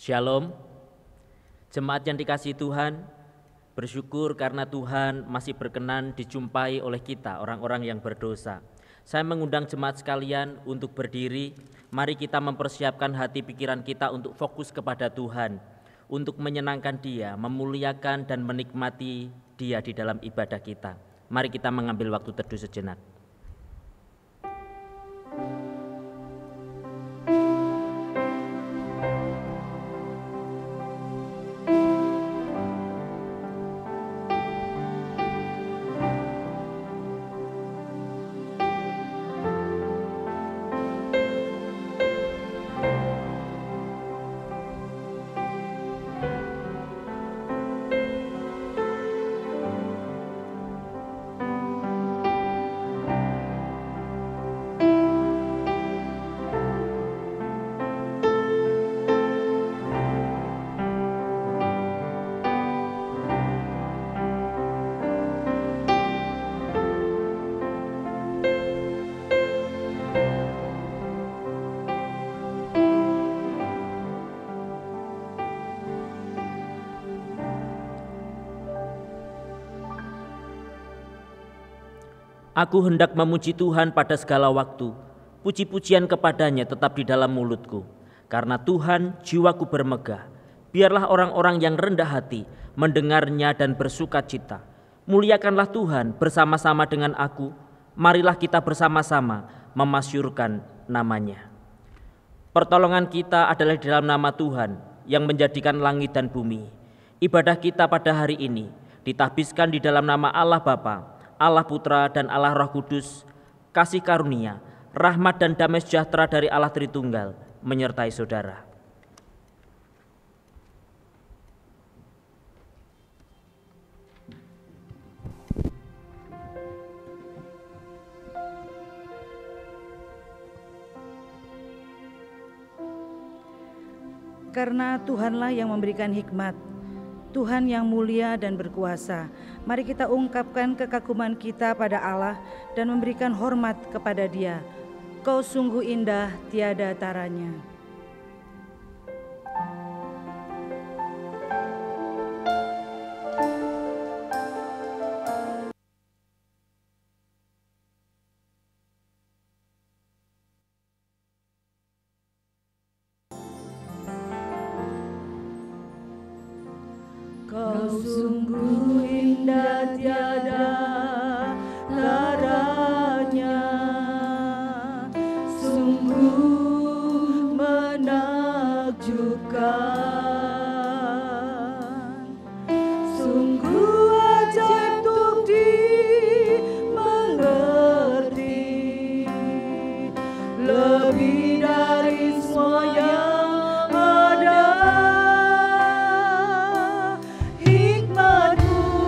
Shalom, jemaat yang dikasihi Tuhan, bersyukur karena Tuhan masih berkenan dijumpai oleh kita orang-orang yang berdosa. Saya mengundang jemaat sekalian untuk berdiri. Mari kita mempersiapkan hati pikiran kita untuk fokus kepada Tuhan, untuk menyenangkan Dia, memuliakan dan menikmati Dia di dalam ibadah kita. Mari kita mengambil waktu teduh sejenak. Aku hendak memuji Tuhan pada segala waktu, puji-pujian kepadanya tetap di dalam mulutku. Karena Tuhan jiwaku bermegah, biarlah orang-orang yang rendah hati mendengarnya dan bersuka cita. Muliakanlah Tuhan bersama-sama dengan aku, marilah kita bersama-sama memasyurkan namanya. Pertolongan kita adalah di dalam nama Tuhan yang menjadikan langit dan bumi. Ibadah kita pada hari ini ditahbiskan di dalam nama Allah Bapa, Allah Putra dan Allah Roh Kudus. Kasih karunia, rahmat dan damai sejahtera dari Allah Tritunggal menyertai saudara. Karena Tuhanlah yang memberikan hikmat, Tuhan yang mulia dan berkuasa, mari kita ungkapkan kekaguman kita pada Allah dan memberikan hormat kepada Dia. Kau sungguh indah tiada taranya. Kau sungguh indah tiada taranya, sungguh menakjubkan, sungguh ajaib untuk dimengerti, lebih dari semua yang ada. Hikmat-Mu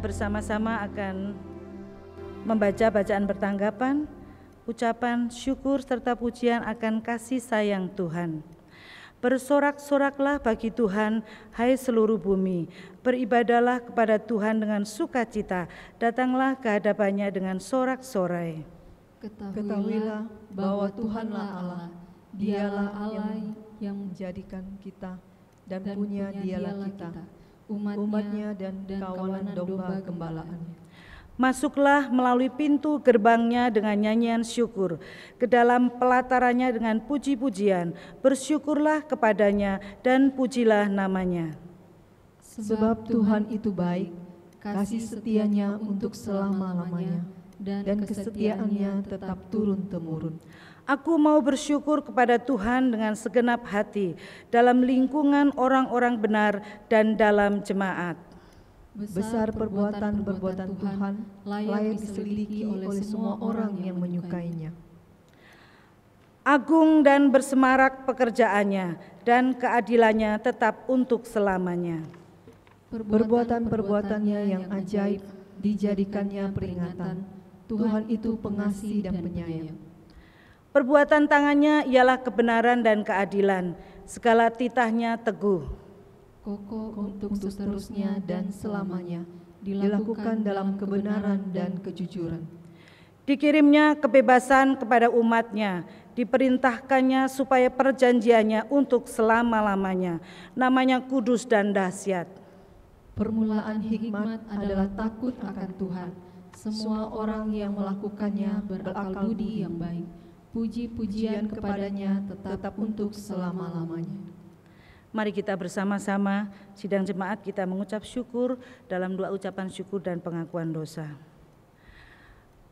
bersama-sama akan membaca bacaan bertanggapan, ucapan syukur serta pujian akan kasih sayang Tuhan. Bersorak-soraklah bagi Tuhan, hai seluruh bumi. Beribadahlah kepada Tuhan dengan sukacita. Datanglah ke hadapannya dengan sorak-sorai. Ketahuilah bahwa Tuhanlah Allah. Dialah Allah yang menjadikan kita dan punya dialah kita, umatnya dan kawanan domba gembalaannya. Masuklah melalui pintu gerbangnya dengan nyanyian syukur, ke dalam pelatarannya dengan puji-pujian. Bersyukurlah kepadanya dan pujilah namanya. Sebab Tuhan itu baik, kasih setianya untuk selama-lamanya, dan kesetiaannya tetap turun-temurun. Aku mau bersyukur kepada Tuhan dengan segenap hati, dalam lingkungan orang-orang benar dan dalam jemaat. Besar perbuatan-perbuatan Tuhan, layak diselidiki oleh semua orang yang menyukainya. Agung dan bersemarak pekerjaannya, dan keadilannya tetap untuk selamanya. Perbuatan-perbuatannya yang ajaib dijadikannya peringatan. Tuhan itu pengasih dan penyayang. Perbuatan tangannya ialah kebenaran dan keadilan, segala titahnya teguh. Kokoh untuk seterusnya dan selamanya, dilakukan dalam kebenaran dan kejujuran. Dikirimnya kebebasan kepada umatnya, diperintahkannya supaya perjanjiannya untuk selama-lamanya. Namanya kudus dan dahsyat. Permulaan hikmat adalah takut akan Tuhan. Semua orang yang melakukannya berakal budi yang baik. Puji-pujian kepadanya tetap untuk selama-lamanya. Mari kita bersama-sama sidang jemaat kita mengucap syukur dalam doa ucapan syukur dan pengakuan dosa.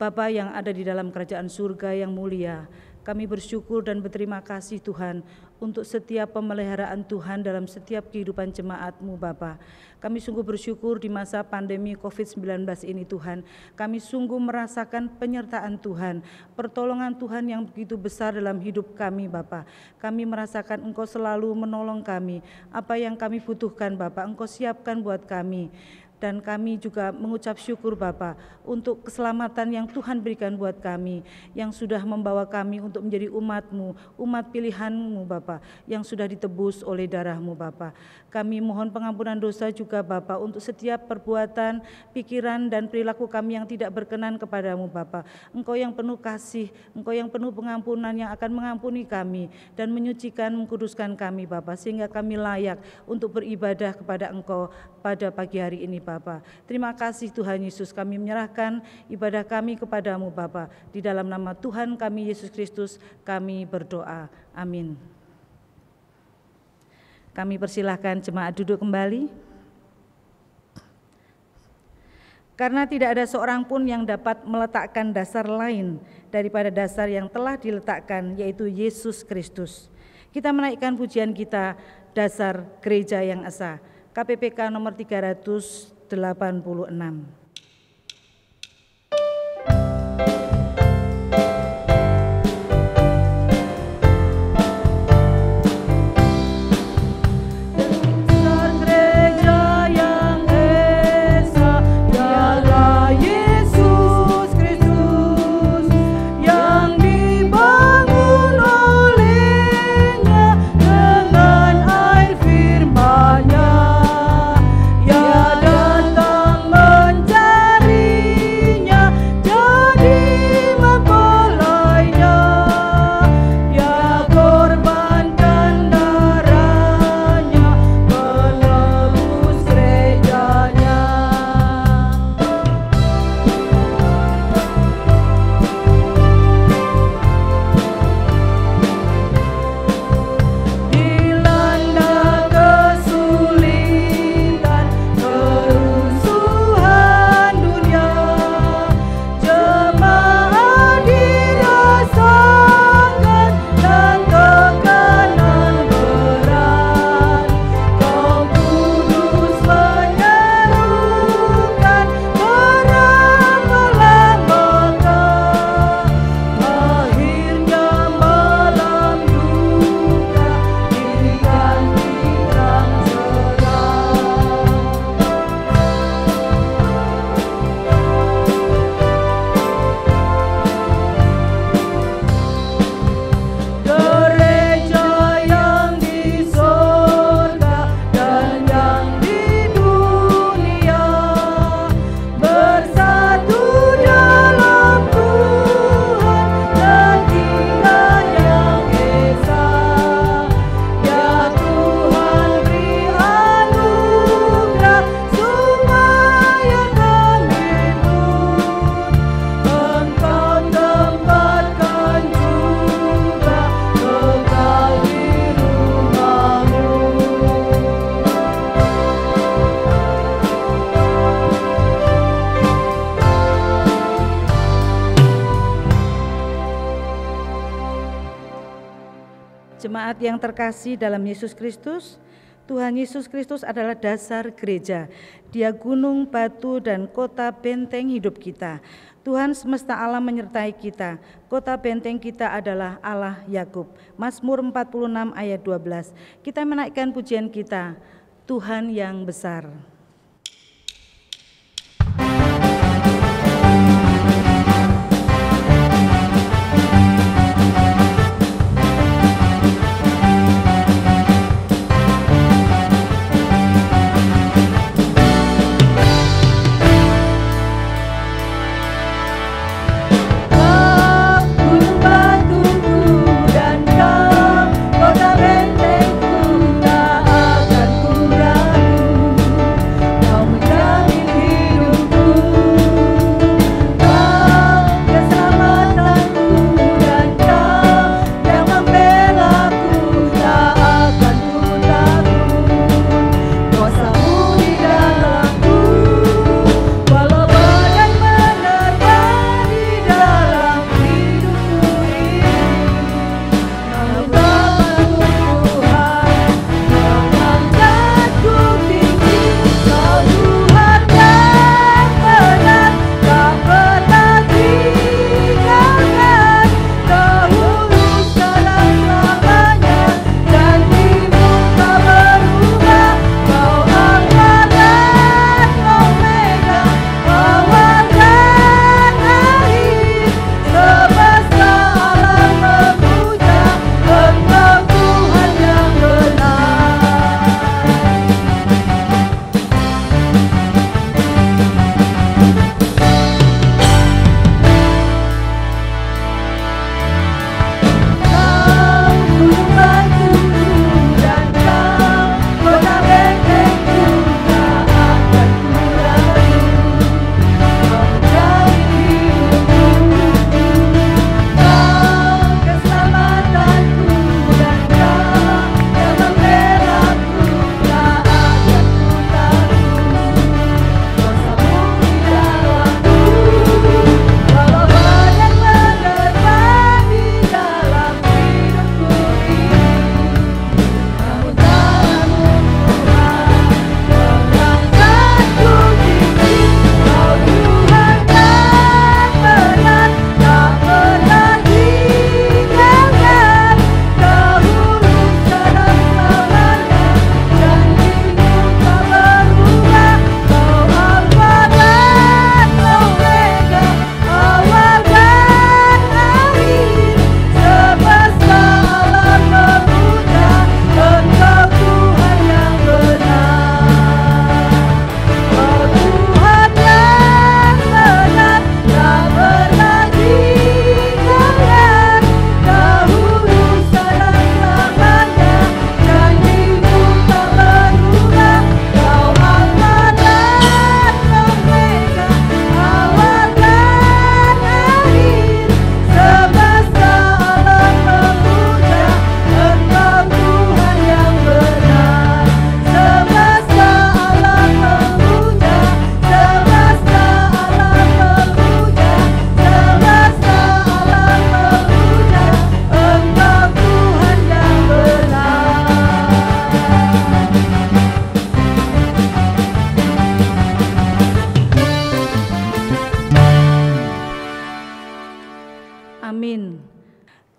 Bapa yang ada di dalam kerajaan surga yang mulia, kami bersyukur dan berterima kasih Tuhan untuk setiap pemeliharaan Tuhan dalam setiap kehidupan jemaat-Mu Bapa. Kami sungguh bersyukur di masa pandemi COVID-19 ini Tuhan. Kami sungguh merasakan penyertaan Tuhan, pertolongan Tuhan yang begitu besar dalam hidup kami Bapa. Kami merasakan Engkau selalu menolong kami. Apa yang kami butuhkan Bapa, Engkau siapkan buat kami. Dan kami juga mengucap syukur Bapa untuk keselamatan yang Tuhan berikan buat kami, yang sudah membawa kami untuk menjadi umat-Mu, umat pilihan-Mu Bapa, yang sudah ditebus oleh darah-Mu Bapa. Kami mohon pengampunan dosa juga Bapa untuk setiap perbuatan, pikiran dan perilaku kami yang tidak berkenan kepadamu Bapa. Engkau yang penuh kasih, Engkau yang penuh pengampunan yang akan mengampuni kami dan menyucikan, mengkuduskan kami Bapa, sehingga kami layak untuk beribadah kepada Engkau pada pagi hari ini Bapa. Terima kasih Tuhan Yesus, kami menyerahkan ibadah kami kepadamu Bapa. Di dalam nama Tuhan kami Yesus Kristus kami berdoa. Amin. Kami persilahkan jemaat duduk kembali. Karena tidak ada seorang pun yang dapat meletakkan dasar lain daripada dasar yang telah diletakkan, yaitu Yesus Kristus. Kita menaikkan pujian kita, Dasar Gereja yang Esa, KPPK nomor 386. Ia datang menjadi Jemaat yang terkasih dalam Yesus Kristus, Tuhan Yesus Kristus adalah dasar gereja. Dia gunung, batu, dan kota benteng hidup kita. Tuhan semesta alam menyertai kita. Kota benteng kita adalah Allah Yakub. Mazmur 46 ayat 12. Kita menaikkan pujian kita, Tuhan yang besar.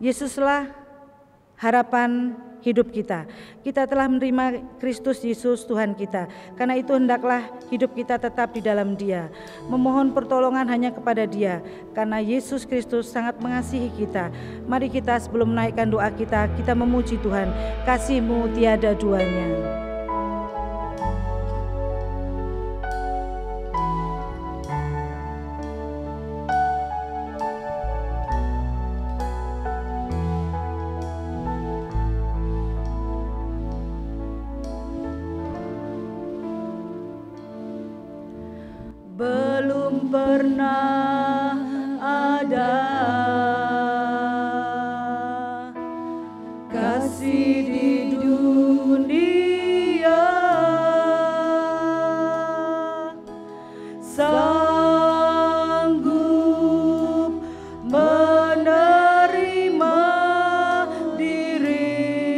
Yesuslah harapan hidup kita. Kita telah menerima Kristus Yesus Tuhan kita. Karena itu hendaklah hidup kita tetap di dalam Dia. Memohon pertolongan hanya kepada Dia. Karena Yesus Kristus sangat mengasihi kita. Mari kita sebelum menaikkan doa kita memuji Tuhan. Kasih-Mu tiada duanya. Belum pernah ada kasih di dunia sanggup menerima diriku.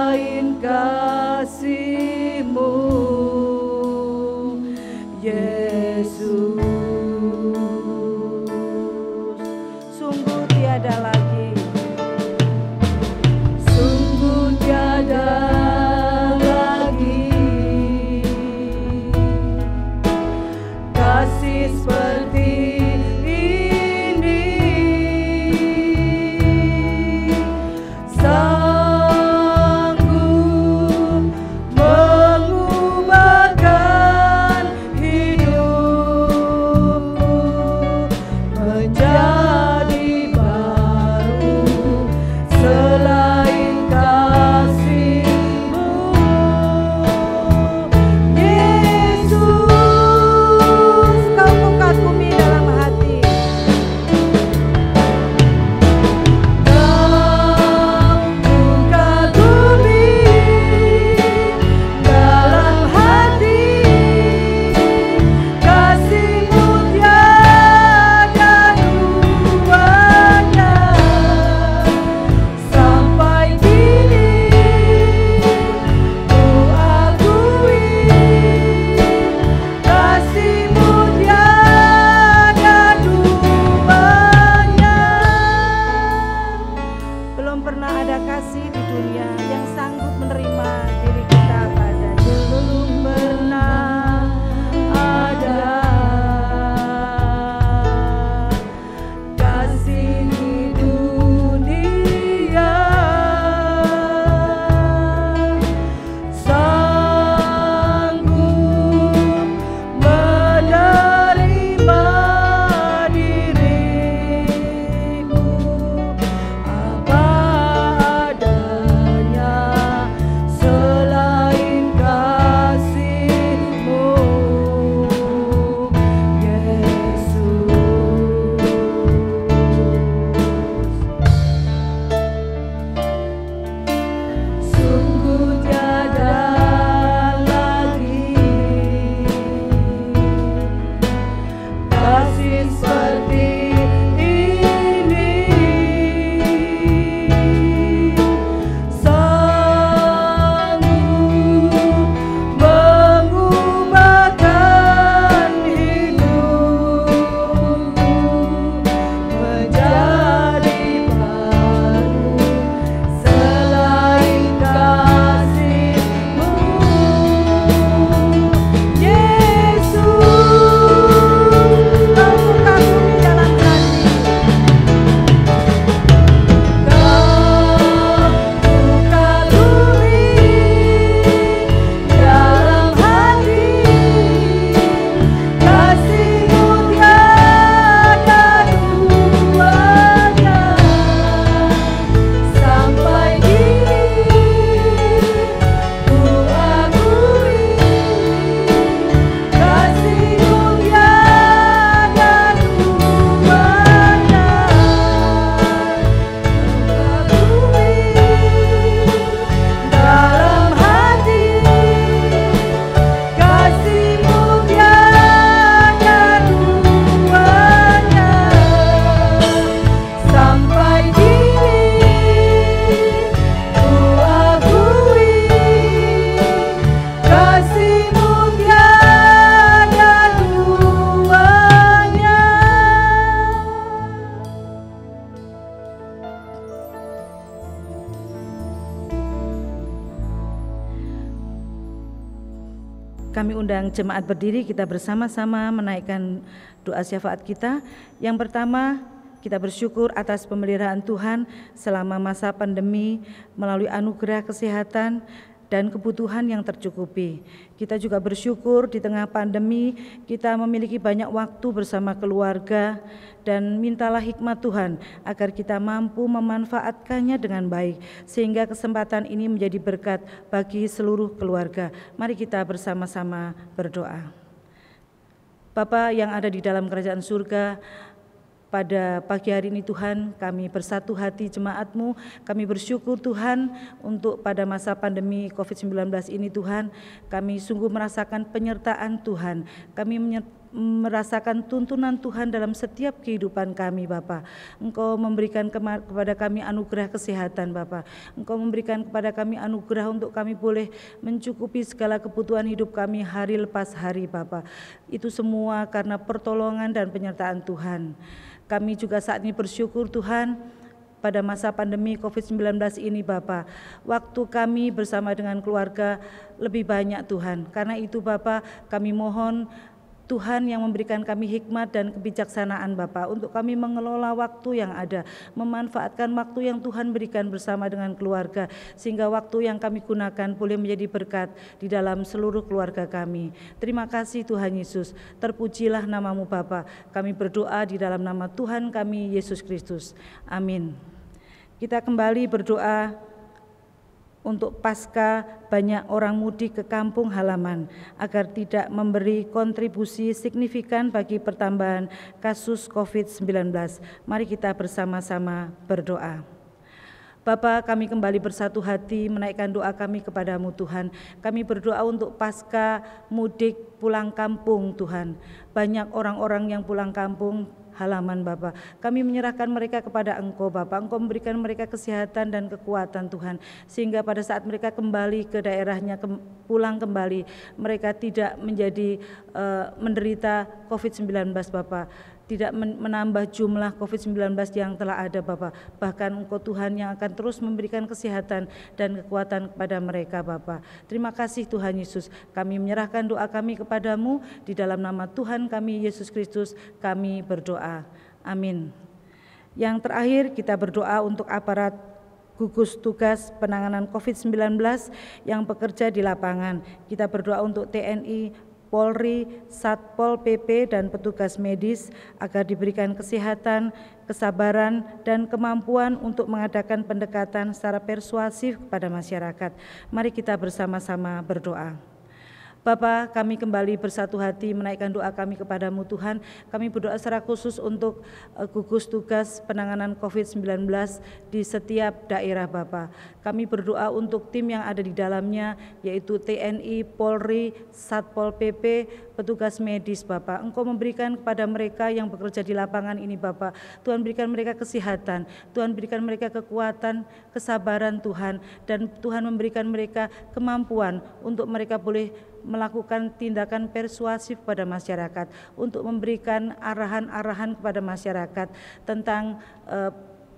selain kasih-Mu, Yesus. Sungguh tiada lagi, sungguh tiada lagi kasih seperti ini. Sanggup mengubahkan hidupku menjadi baru selain kasih-Mu, Yesus. Kau mengagumi dalam hati, kau mengagumi dalam hati, kasih-Mu tiada duanya. Sampai kini ku akui, kasih-Mu tiada duanya. Belum pernah ada kasih di dunia yang sanggup menerima diri kita padanya. Belum pernah ada kasih di dunia sanggup menerima diriku apa adanya selain kasih-Mu, Yesus. Sungguh tiada lagi kasih seperti ini. Sanggup mengubahkan hidupku menjadi baru selain kasih-Mu, Yesus. Kau mengagumi dalam hati, kau mengagumi dalam hati, kasih-Mu tiada duanya. Sampai kini ku akui, kasih-Mu tiada duanya. Mengagumi dalam hati, kasih-Mu tiada duanya. Sampai kini ku akui, kasih-Mu tiada duanya. Kami undang jemaat berdiri, kita bersama-sama menaikkan doa syafaat kita. Yang pertama, kita bersyukur atas pemeliharaan Tuhan selama masa pandemi melalui anugerah kesehatan dan kebutuhan yang tercukupi. Kita juga bersyukur di tengah pandemi kita memiliki banyak waktu bersama keluarga, dan mintalah hikmat Tuhan agar kita mampu memanfaatkannya dengan baik sehingga kesempatan ini menjadi berkat bagi seluruh keluarga. Mari kita bersama-sama berdoa. Bapa yang ada di dalam kerajaan surga, pada pagi hari ini Tuhan, kami bersatu hati jemaat-Mu, kami bersyukur Tuhan untuk pada masa pandemi COVID-19 ini Tuhan, kami sungguh merasakan penyertaan Tuhan, kami merasakan tuntunan Tuhan dalam setiap kehidupan kami Bapa. Engkau memberikan kepada kami anugerah kesehatan Bapa. Engkau memberikan kepada kami anugerah untuk kami boleh mencukupi segala kebutuhan hidup kami hari lepas hari Bapa. Itu semua karena pertolongan dan penyertaan Tuhan. Kami juga saat ini bersyukur Tuhan pada masa pandemi COVID-19 ini Bapa, waktu kami bersama dengan keluarga lebih banyak Tuhan. Karena itu Bapa, kami mohon Tuhan yang memberikan kami hikmat dan kebijaksanaan Bapa untuk kami mengelola waktu yang ada, memanfaatkan waktu yang Tuhan berikan bersama dengan keluarga, sehingga waktu yang kami gunakan boleh menjadi berkat di dalam seluruh keluarga kami. Terima kasih Tuhan Yesus, terpujilah namamu Bapa. Kami berdoa di dalam nama Tuhan kami Yesus Kristus. Amin. Kita kembali berdoa untuk pasca banyak orang mudik ke kampung halaman agar tidak memberi kontribusi signifikan bagi pertambahan kasus COVID-19. Mari kita bersama-sama berdoa. Bapa, kami kembali bersatu hati menaikkan doa kami kepadamu Tuhan. Kami berdoa untuk pasca mudik pulang kampung Tuhan. Banyak orang-orang yang pulang kampung halaman Bapa, kami menyerahkan mereka kepada Engkau Bapa. Engkau memberikan mereka kesehatan dan kekuatan Tuhan, sehingga pada saat mereka kembali ke daerahnya, pulang kembali, mereka tidak menjadi menderita COVID-19 Bapa, tidak menambah jumlah COVID-19 yang telah ada Bapa. Bahkan Engkau Tuhan yang akan terus memberikan kesehatan dan kekuatan kepada mereka Bapa. Terima kasih Tuhan Yesus, kami menyerahkan doa kami kepadamu di dalam nama Tuhan kami Yesus Kristus kami berdoa. Amin. Yang terakhir kita berdoa untuk aparat gugus tugas penanganan COVID-19 yang bekerja di lapangan. Kita berdoa untuk TNI, Polri, Satpol PP dan petugas medis agar diberikan kesehatan, kesabaran dan kemampuan untuk mengadakan pendekatan secara persuasif kepada masyarakat. Mari kita bersama-sama berdoa. Bapa, kami kembali bersatu hati menaikkan doa kami kepadamu Tuhan. Kami berdoa secara khusus untuk gugus tugas penanganan COVID-19 di setiap daerah Bapa. Kami berdoa untuk tim yang ada di dalamnya, yaitu TNI, Polri, Satpol PP, petugas medis Bapa. Engkau memberikan kepada mereka yang bekerja di lapangan ini Bapa. Tuhan berikan mereka kesehatan, Tuhan berikan mereka kekuatan, kesabaran Tuhan, dan Tuhan memberikan mereka kemampuan untuk mereka boleh melakukan tindakan persuasif pada masyarakat, untuk memberikan arahan-arahan kepada masyarakat tentang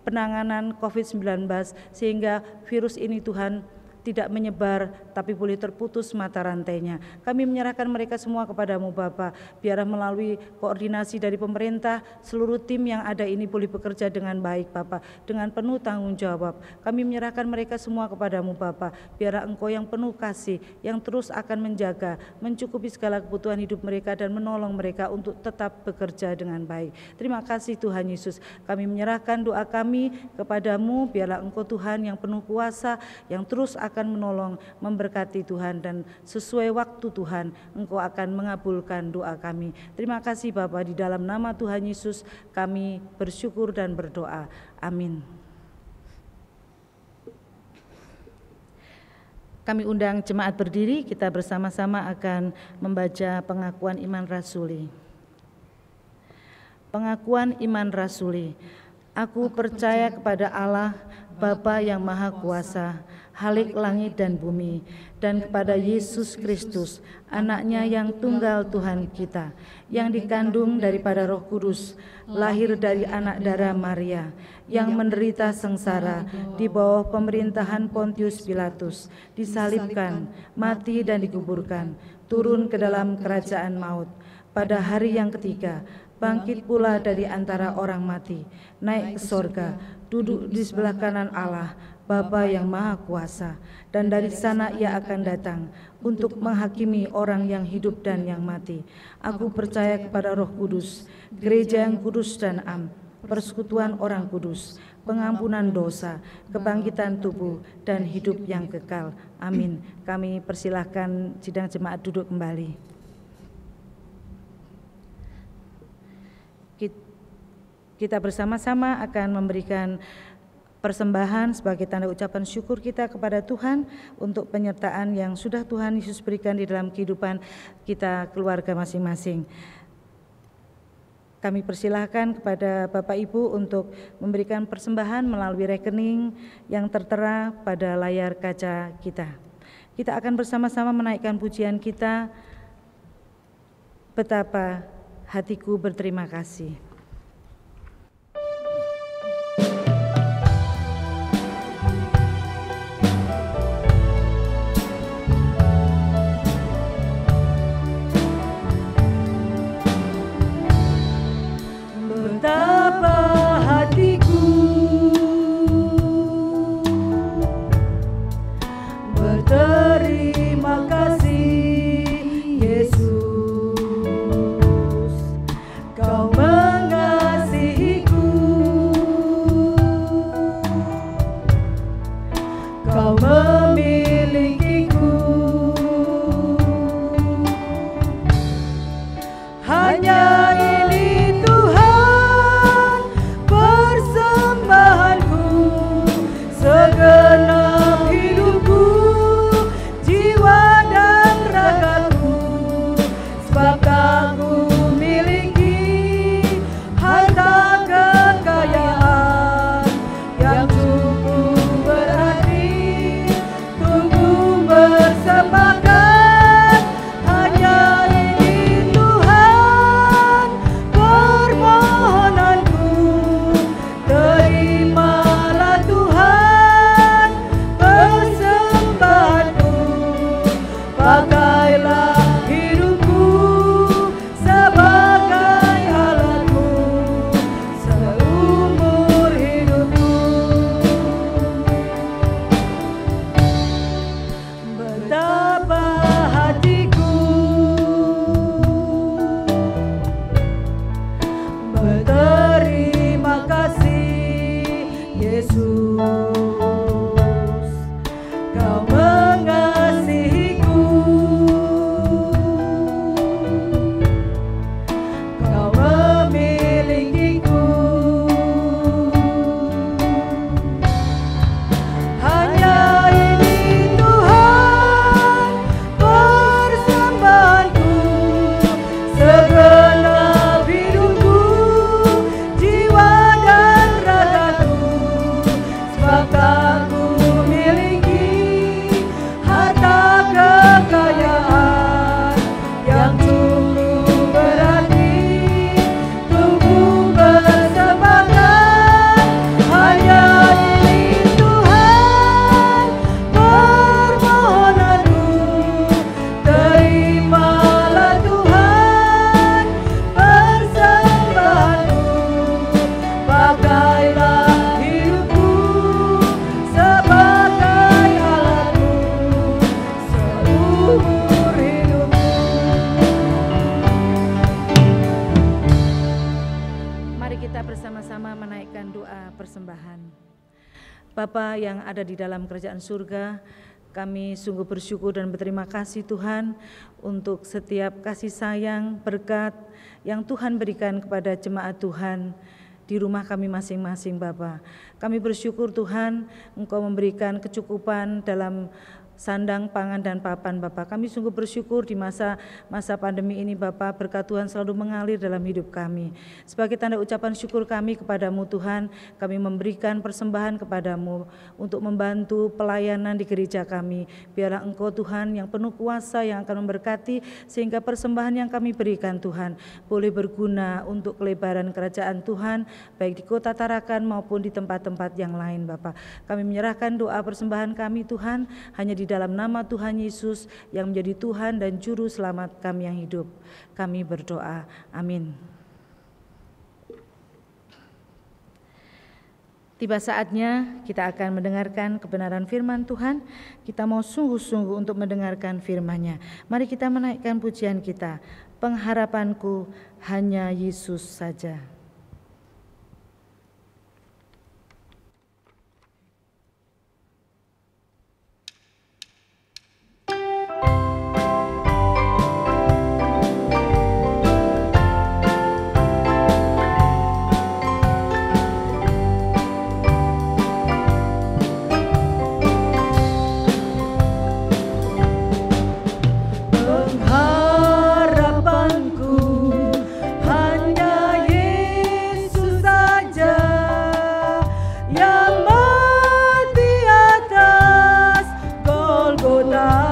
penanganan COVID-19, sehingga virus ini Tuhan tidak menyebar tapi boleh terputus mata rantainya. Kami menyerahkan mereka semua kepadamu Bapa. Biarlah melalui koordinasi dari pemerintah, seluruh tim yang ada ini boleh bekerja dengan baik Bapa, dengan penuh tanggung jawab. Kami menyerahkan mereka semua kepadamu Bapa. Biarlah Engkau yang penuh kasih, yang terus akan menjaga, mencukupi segala kebutuhan hidup mereka dan menolong mereka untuk tetap bekerja dengan baik. Terima kasih Tuhan Yesus. Kami menyerahkan doa kami kepadamu. Biarlah Engkau Tuhan yang penuh kuasa, yang terus akan menolong, memberkati Tuhan, dan sesuai waktu Tuhan Engkau akan mengabulkan doa kami. Terima kasih Bapa, di dalam nama Tuhan Yesus kami bersyukur dan berdoa. Amin. Kami undang jemaat berdiri, kita bersama-sama akan membaca pengakuan iman rasuli. Pengakuan iman rasuli. Aku percaya kepada Allah, Bapa yang Maha Kuasa, Halik langit dan bumi, dan kepada Yesus Kristus, anaknya yang tunggal Tuhan kita, yang dikandung daripada Roh Kudus, lahir dari anak darah Maria, yang menderita sengsara di bawah pemerintahan Pontius Pilatus, disalibkan, mati dan dikuburkan, turun ke dalam kerajaan maut. Pada hari yang ketiga, bangkit pula dari antara orang mati, naik ke sorga, duduk di sebelah kanan Allah, Bapa yang Maha Kuasa, dan dari sana Ia akan datang untuk menghakimi orang yang hidup dan yang mati. Aku percaya kepada Roh Kudus, gereja yang kudus dan am, persekutuan orang kudus, pengampunan dosa, kebangkitan tubuh, dan hidup yang kekal. Amin. Kami persilahkan sidang jemaat duduk kembali. Kita bersama-sama akan memberikan persembahan sebagai tanda ucapan syukur kita kepada Tuhan untuk penyertaan yang sudah Tuhan Yesus berikan di dalam kehidupan kita keluarga masing-masing. Kami persilahkan kepada Bapak Ibu untuk memberikan persembahan melalui rekening yang tertera pada layar kaca kita. Kita akan bersama-sama menaikkan pujian kita, Betapa Hatiku Berterima Kasih. Betapa hatiku berterima kasih, Yesus, Kau mengasihiku, Kau memilikiku. Hanya ini Tuhan persembahanku, segenap hidupku, jiwa dan ragaku, sebab aku miliki harta kekayaan yang cukup berarti untuk bersembahkan. Hanya ini Tuhan permohonanku, terimalah Tuhan persembahanku, pakailah hidupku sebagai alatmu seumur hidupku. Betapa hatiku berterima kasih, Yesus, Kau mengasihiku, Kau memilikiku. Hanya ini Tuhan persembahanku, segenap hidupku, jiwa dan ragaku, sebab aku miliki harta kekayaan yang cukup berarti untuk bersembahkan. Hanya ini Tuhan permohonanku, terimalah Tuhan persembahanku, pakailah hidupku sebagai alatmu seumur hidupku. Mari kita bersama-sama menaikkan doa persembahan. Bapa yang ada di dalam kerajaan surga, kami sungguh bersyukur dan berterima kasih Tuhan untuk setiap kasih sayang, berkat yang Tuhan berikan kepada jemaat Tuhan di rumah kami masing-masing Bapa. Kami bersyukur Tuhan Engkau memberikan kecukupan dalam sandang, pangan, dan papan Bapa. Kami sungguh bersyukur di masa pandemi ini Bapa, berkat Tuhan selalu mengalir dalam hidup kami. Sebagai tanda ucapan syukur kami kepadamu Tuhan, kami memberikan persembahan kepadamu untuk membantu pelayanan di gereja kami. Biarlah Engkau Tuhan yang penuh kuasa yang akan memberkati, sehingga persembahan yang kami berikan Tuhan boleh berguna untuk kelebaran kerajaan Tuhan, baik di kota Tarakan maupun di tempat-tempat yang lain Bapa. Kami menyerahkan doa persembahan kami Tuhan hanya di dalam nama Tuhan Yesus yang menjadi Tuhan dan Juru Selamat kami yang hidup. Kami berdoa, amin. Tiba saatnya kita akan mendengarkan kebenaran firman Tuhan. Kita mau sungguh-sungguh untuk mendengarkan firman-Nya. Mari kita menaikkan pujian kita. Pengharapanku hanya Yesus saja. Pengharapanku hanya mahkota.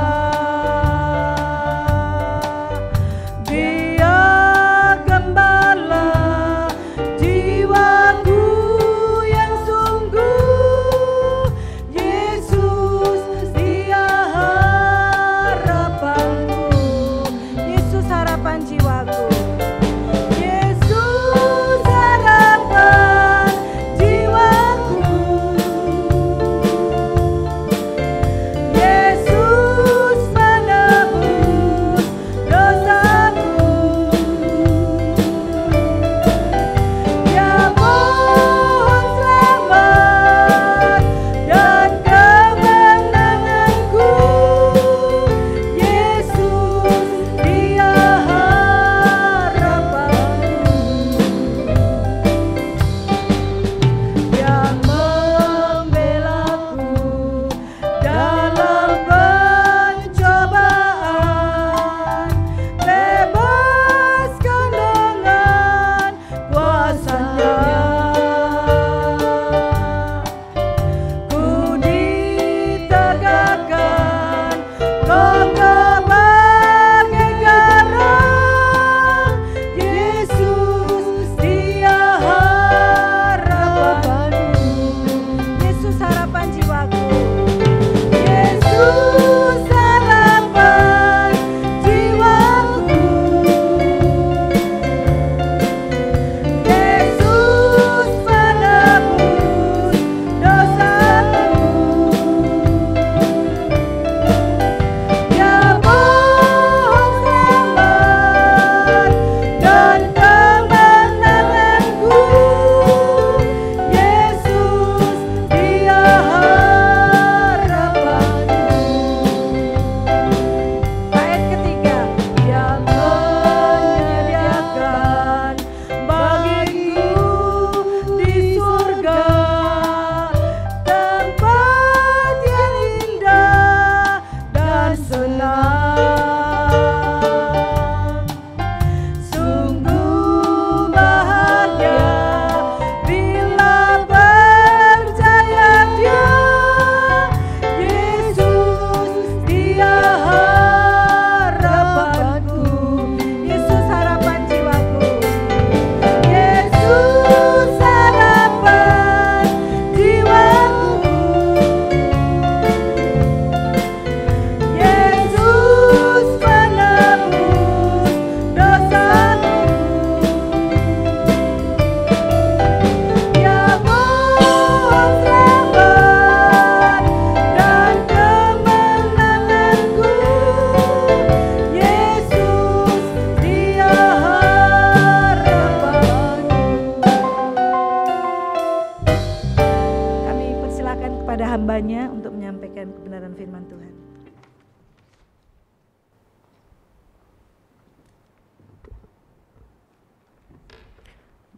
hambanya untuk menyampaikan kebenaran firman Tuhan.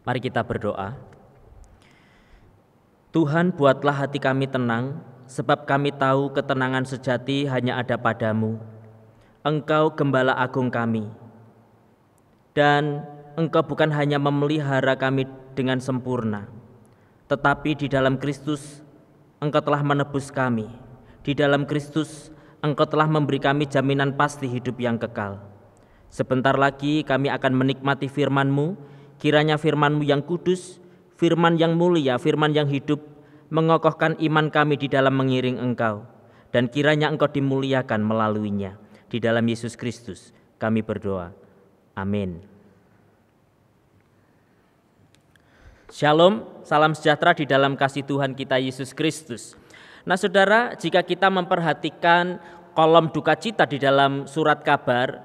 Mari kita berdoa. Tuhan, buatlah hati kami tenang, sebab kami tahu ketenangan sejati hanya ada padamu. Engkau gembala agung kami, dan Engkau bukan hanya memelihara kami dengan sempurna, tetapi di dalam Kristus Engkau telah menebus kami. Di dalam Kristus Engkau telah memberi kami jaminan pasti hidup yang kekal. Sebentar lagi kami akan menikmati firman-Mu. Kiranya firman-Mu yang kudus, firman yang mulia, firman yang hidup, mengokohkan iman kami di dalam mengiring Engkau. Dan kiranya Engkau dimuliakan melaluinya. Di dalam Yesus Kristus kami berdoa. Amin. Shalom, salam sejahtera di dalam kasih Tuhan kita Yesus Kristus. Nah saudara, jika kita memperhatikan kolom duka cita di dalam surat kabar,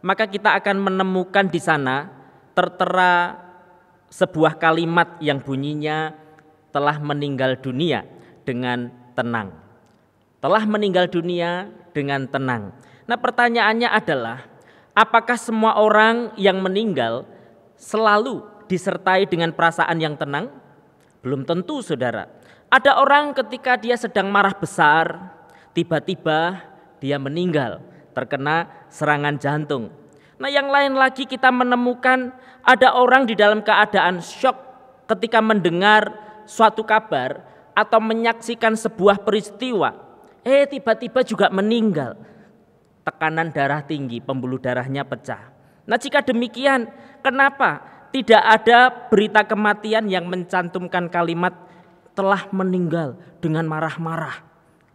maka kita akan menemukan di sana tertera sebuah kalimat yang bunyinya telah meninggal dunia dengan tenang. Telah meninggal dunia dengan tenang. Nah pertanyaannya adalah, apakah semua orang yang meninggal selalu disertai dengan perasaan yang tenang? Belum tentu saudara. Ada orang ketika dia sedang marah besar, tiba-tiba dia meninggal, terkena serangan jantung. Nah yang lain lagi kita menemukan ada orang di dalam keadaan syok ketika mendengar suatu kabar atau menyaksikan sebuah peristiwa tiba-tiba juga meninggal. Tekanan darah tinggi, pembuluh darahnya pecah. Nah, jika demikian, kenapa tidak ada berita kematian yang mencantumkan kalimat telah meninggal dengan marah-marah?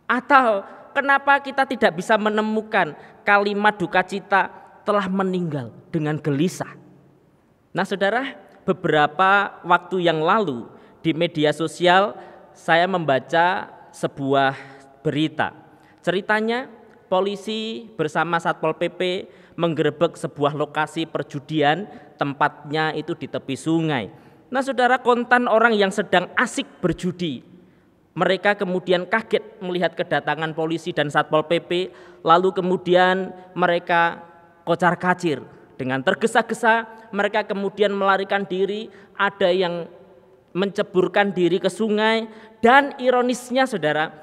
Atau kenapa kita tidak bisa menemukan kalimat duka cita telah meninggal dengan gelisah? Nah, saudara, beberapa waktu yang lalu di media sosial saya membaca sebuah berita. Ceritanya polisi bersama Satpol PP menggerebek sebuah lokasi perjudian, tempatnya itu di tepi sungai. Nah, saudara, kontan orang yang sedang asik berjudi. Mereka kemudian kaget melihat kedatangan polisi dan Satpol PP, lalu kemudian mereka kocar-kacir. Dengan tergesa-gesa mereka kemudian melarikan diri, ada yang menceburkan diri ke sungai, dan ironisnya saudara,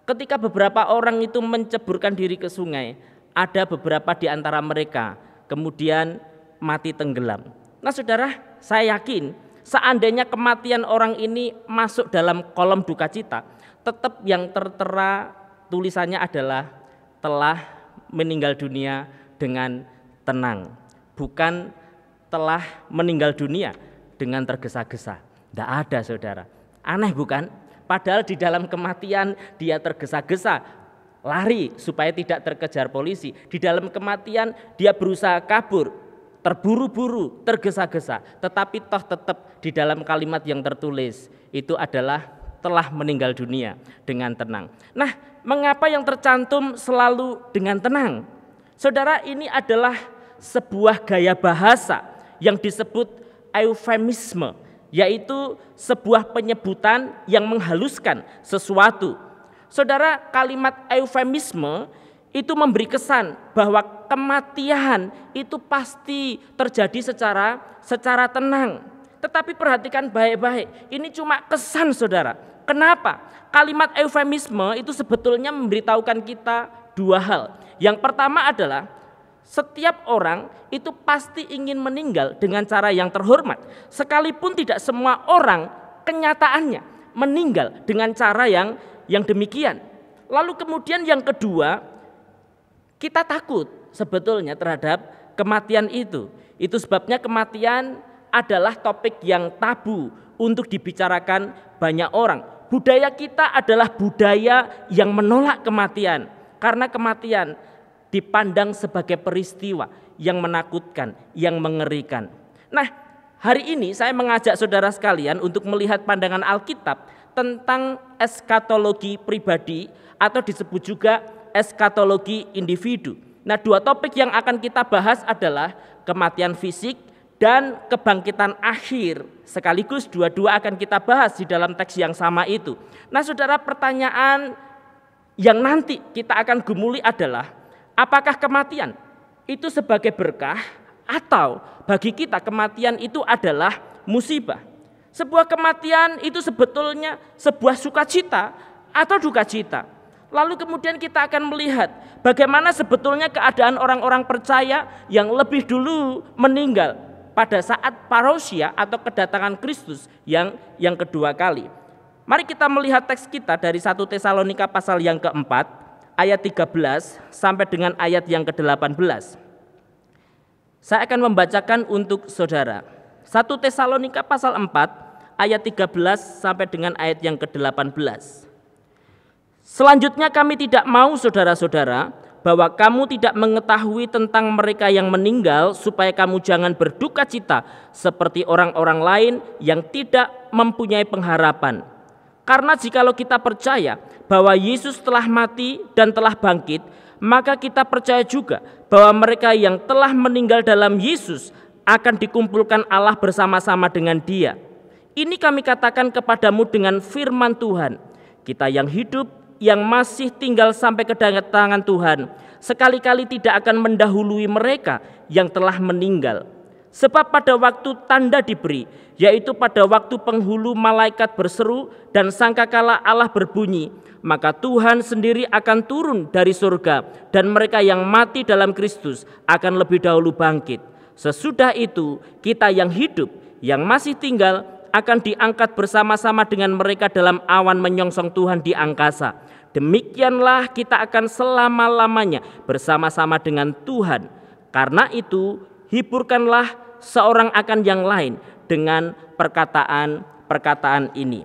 ketika beberapa orang itu menceburkan diri ke sungai, ada beberapa di antara mereka kemudian mati tenggelam. Nah, saudara, saya yakin seandainya kematian orang ini masuk dalam kolom duka cita, tetap yang tertera tulisannya adalah telah meninggal dunia dengan tenang, bukan telah meninggal dunia dengan tergesa-gesa. Tidak ada, saudara. Aneh bukan? Padahal di dalam kematian dia tergesa-gesa, lari supaya tidak terkejar polisi. Di dalam kematian dia berusaha kabur, terburu-buru, tergesa-gesa. Tetapi toh tetap di dalam kalimat yang tertulis itu adalah telah meninggal dunia dengan tenang. Nah, mengapa yang tercantum selalu dengan tenang? Saudara, ini adalah sebuah gaya bahasa yang disebut eufemisme, yaitu sebuah penyebutan yang menghaluskan sesuatu. Saudara, kalimat eufemisme itu memberi kesan bahwa kematian itu pasti terjadi secara tenang. Tetapi perhatikan baik-baik, ini cuma kesan, saudara. Kenapa? Kalimat eufemisme itu sebetulnya memberitahukan kita dua hal. Yang pertama adalah setiap orang itu pasti ingin meninggal dengan cara yang terhormat, sekalipun tidak semua orang kenyataannya meninggal dengan cara yang demikian. Lalu kemudian yang kedua, kita takut sebetulnya terhadap kematian itu. Itu sebabnya kematian adalah topik yang tabu untuk dibicarakan banyak orang. Budaya kita adalah budaya yang menolak kematian, karena kematian dipandang sebagai peristiwa yang menakutkan, yang mengerikan. Nah, hari ini saya mengajak saudara sekalian untuk melihat pandangan Alkitab tentang eskatologi pribadi atau disebut juga eskatologi individu. Nah, dua topik yang akan kita bahas adalah kematian fisik dan kebangkitan akhir. Sekaligus dua-dua akan kita bahas di dalam teks yang sama itu. Nah, saudara, pertanyaan yang nanti kita akan gumuli adalah, apakah kematian itu sebagai berkah atau bagi kita kematian itu adalah musibah? Sebuah kematian itu sebetulnya sebuah sukacita atau duka cita. Lalu kemudian kita akan melihat bagaimana sebetulnya keadaan orang-orang percaya yang lebih dulu meninggal pada saat parousia atau kedatangan Kristus yang kedua kali. Mari kita melihat teks kita dari 1 Tesalonika pasal yang keempat, ayat 13 sampai dengan ayat yang ke-18. Saya akan membacakan untuk saudara. 1 Tesalonika pasal 4 ayat 13 sampai dengan ayat yang ke-18. Selanjutnya kami tidak mau saudara-saudara bahwa kamu tidak mengetahui tentang mereka yang meninggal, supaya kamu jangan berduka cita seperti orang-orang lain yang tidak mempunyai pengharapan. Karena jikalau kita percaya bahwa Yesus telah mati dan telah bangkit, maka kita percaya juga bahwa mereka yang telah meninggal dalam Yesus akan dikumpulkan Allah bersama-sama dengan Dia. Ini kami katakan kepadamu dengan firman Tuhan. Kita yang hidup, yang masih tinggal sampai kedatangan Tuhan, sekali-kali tidak akan mendahului mereka yang telah meninggal. Sebab pada waktu tanda diberi, yaitu pada waktu penghulu malaikat berseru dan sangkakala Allah berbunyi, maka Tuhan sendiri akan turun dari surga, dan mereka yang mati dalam Kristus akan lebih dahulu bangkit. Sesudah itu kita yang hidup, yang masih tinggal, akan diangkat bersama-sama dengan mereka dalam awan menyongsong Tuhan di angkasa. Demikianlah kita akan selama-lamanya bersama-sama dengan Tuhan. Karena itu hiburkanlah seorang akan yang lain dengan perkataan-perkataan ini.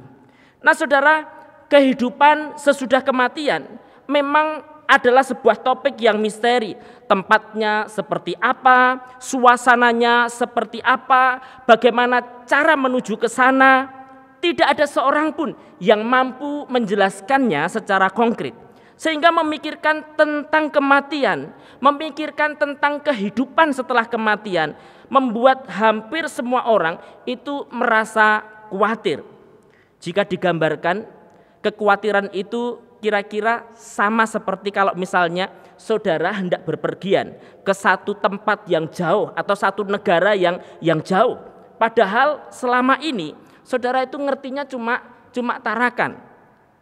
Nah saudara, kehidupan sesudah kematian memang adalah sebuah topik yang misteri. Tempatnya seperti apa, suasananya seperti apa, bagaimana cara menuju ke sana. Tidak ada seorang pun yang mampu menjelaskannya secara konkret. Sehingga memikirkan tentang kematian, memikirkan tentang kehidupan setelah kematian, membuat hampir semua orang itu merasa khawatir. Jika digambarkan, kekhawatiran itu kira-kira sama seperti kalau misalnya saudara hendak berpergian ke satu tempat yang jauh atau satu negara yang jauh. Padahal selama ini saudara itu ngertinya cuma tarakan.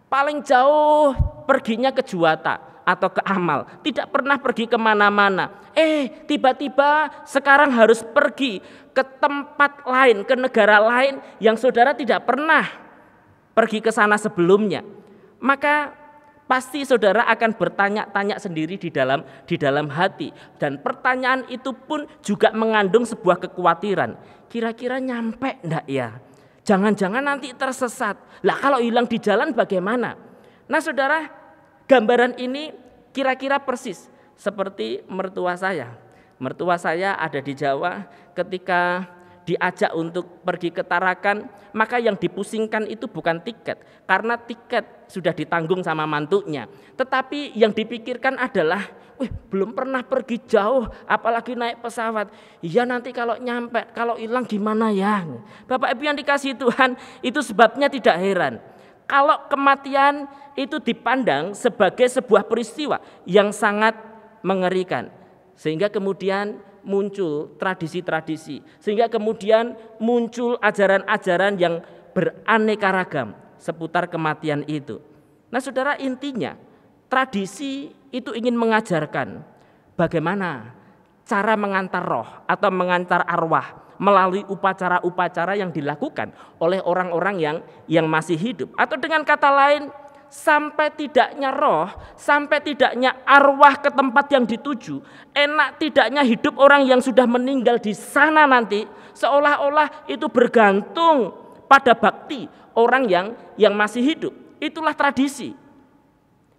Paling jauh perginya ke Juwata atau ke Amal, tidak pernah pergi kemana-mana. Tiba-tiba sekarang harus pergi ke tempat lain, ke negara lain yang saudara tidak pernah pergi ke sana sebelumnya. Maka pasti saudara akan bertanya-tanya sendiri di dalam hati, dan pertanyaan itu pun juga mengandung sebuah kekhawatiran. Kira-kira nyampe enggak ya? Jangan-jangan nanti tersesat. Lah kalau hilang di jalan bagaimana? Nah saudara, gambaran ini kira-kira persis seperti mertua saya. Mertua saya ada di Jawa, ketika diajak untuk pergi ke Tarakan, maka yang dipusingkan itu bukan tiket, karena tiket sudah ditanggung sama mantunya. Tetapi yang dipikirkan adalah, belum pernah pergi jauh, apalagi naik pesawat. Iya nanti kalau nyampe, kalau hilang gimana ya? Bapak Ibu yang dikasihi Tuhan, itu sebabnya tidak heran kalau kematian itu dipandang sebagai sebuah peristiwa yang sangat mengerikan. Sehingga kemudian muncul tradisi-tradisi, sehingga kemudian muncul ajaran-ajaran yang beraneka ragam seputar kematian itu. Nah saudara, intinya tradisi itu ingin mengajarkan bagaimana cara mengantar roh atau mengantar arwah melalui upacara-upacara yang dilakukan oleh orang-orang yang masih hidup. Atau dengan kata lain, sampai tidaknya roh, sampai tidaknya arwah ke tempat yang dituju, enak tidaknya hidup orang yang sudah meninggal di sana nanti, seolah-olah itu bergantung pada bakti orang yang masih hidup. Itulah tradisi.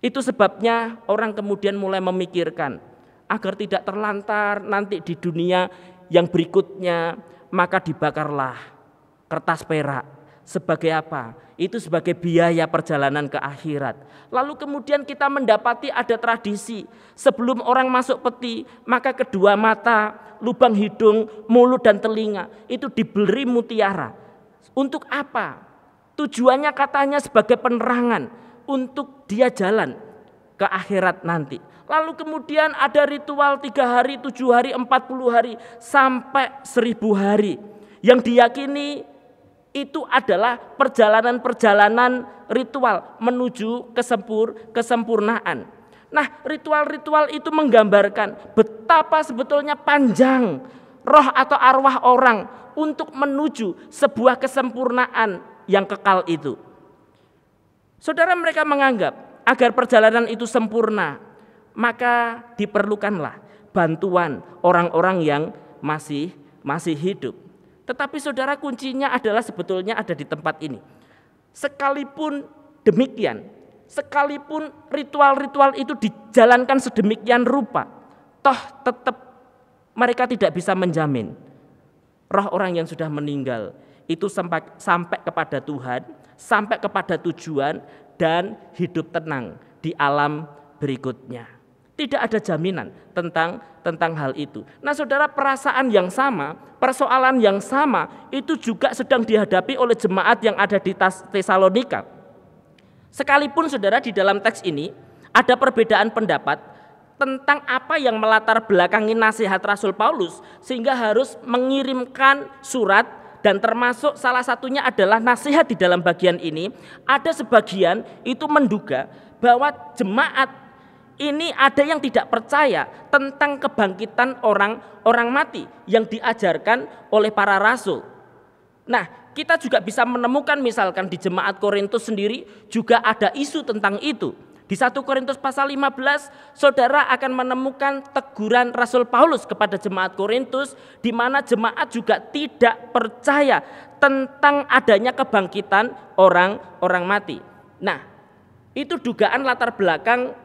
Itu sebabnya orang kemudian mulai memikirkan agar tidak terlantar nanti di dunia yang berikutnya, maka dibakarlah kertas perak. Sebagai apa? Itu sebagai biaya perjalanan ke akhirat. Lalu kemudian kita mendapati ada tradisi, sebelum orang masuk peti, maka kedua mata, lubang hidung, mulut dan telinga itu diberi mutiara. Untuk apa? Tujuannya katanya sebagai penerangan untuk dia jalan ke akhirat nanti. Lalu kemudian ada ritual 3 hari, 7 hari, 40 hari, sampai 1000 hari yang diyakini itu adalah perjalanan-perjalanan ritual menuju kesempurnaan. Nah, ritual-ritual itu menggambarkan betapa sebetulnya panjang roh atau arwah orang untuk menuju sebuah kesempurnaan yang kekal itu. Saudara, mereka menganggap agar perjalanan itu sempurna, maka diperlukanlah bantuan orang-orang yang masih hidup. Tetapi saudara, kuncinya adalah sebetulnya ada di tempat ini. Sekalipun demikian, sekalipun ritual-ritual itu dijalankan sedemikian rupa, toh tetap mereka tidak bisa menjamin roh orang yang sudah meninggal itu sampai kepada Tuhan, sampai kepada tujuan dan hidup tenang di alam berikutnya. Tidak ada jaminan tentang hal itu. Nah saudara, perasaan yang sama, persoalan yang sama itu juga sedang dihadapi oleh jemaat yang ada di Tesalonika. Sekalipun saudara di dalam teks ini ada perbedaan pendapat tentang apa yang melatar belakangi nasihat Rasul Paulus sehingga harus mengirimkan surat, dan termasuk salah satunya adalah nasihat di dalam bagian ini. Ada sebagian itu menduga bahwa jemaat ini ada yang tidak percaya tentang kebangkitan orang mati yang diajarkan oleh para rasul. Nah, kita juga bisa menemukan misalkan di jemaat Korintus sendiri juga ada isu tentang itu. Di 1 Korintus pasal 15, saudara akan menemukan teguran Rasul Paulus kepada jemaat Korintus, di mana jemaat juga tidak percaya tentang adanya kebangkitan orang mati. Nah, itu dugaan latar belakang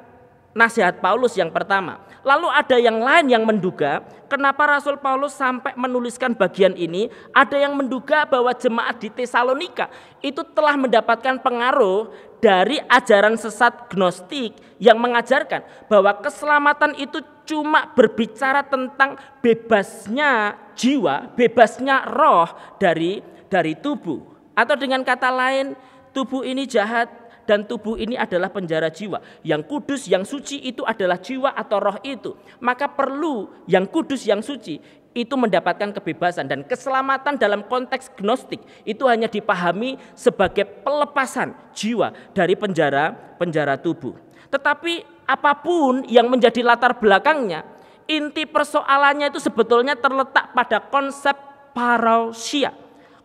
nasihat Paulus yang pertama. Lalu ada yang lain yang menduga kenapa Rasul Paulus sampai menuliskan bagian ini. Ada yang menduga bahwa jemaat di Tesalonika itu telah mendapatkan pengaruh dari ajaran sesat Gnostik yang mengajarkan bahwa keselamatan itu cuma berbicara tentang bebasnya jiwa, bebasnya roh dari tubuh. Atau dengan kata lain, tubuh ini jahat dan tubuh ini adalah penjara jiwa. Yang kudus, yang suci itu adalah jiwa atau roh itu. Maka perlu yang kudus, yang suci itu mendapatkan kebebasan. Dan keselamatan dalam konteks Gnostik itu hanya dipahami sebagai pelepasan jiwa dari penjara tubuh. Tetapi apapun yang menjadi latar belakangnya, inti persoalannya itu sebetulnya terletak pada konsep parousia.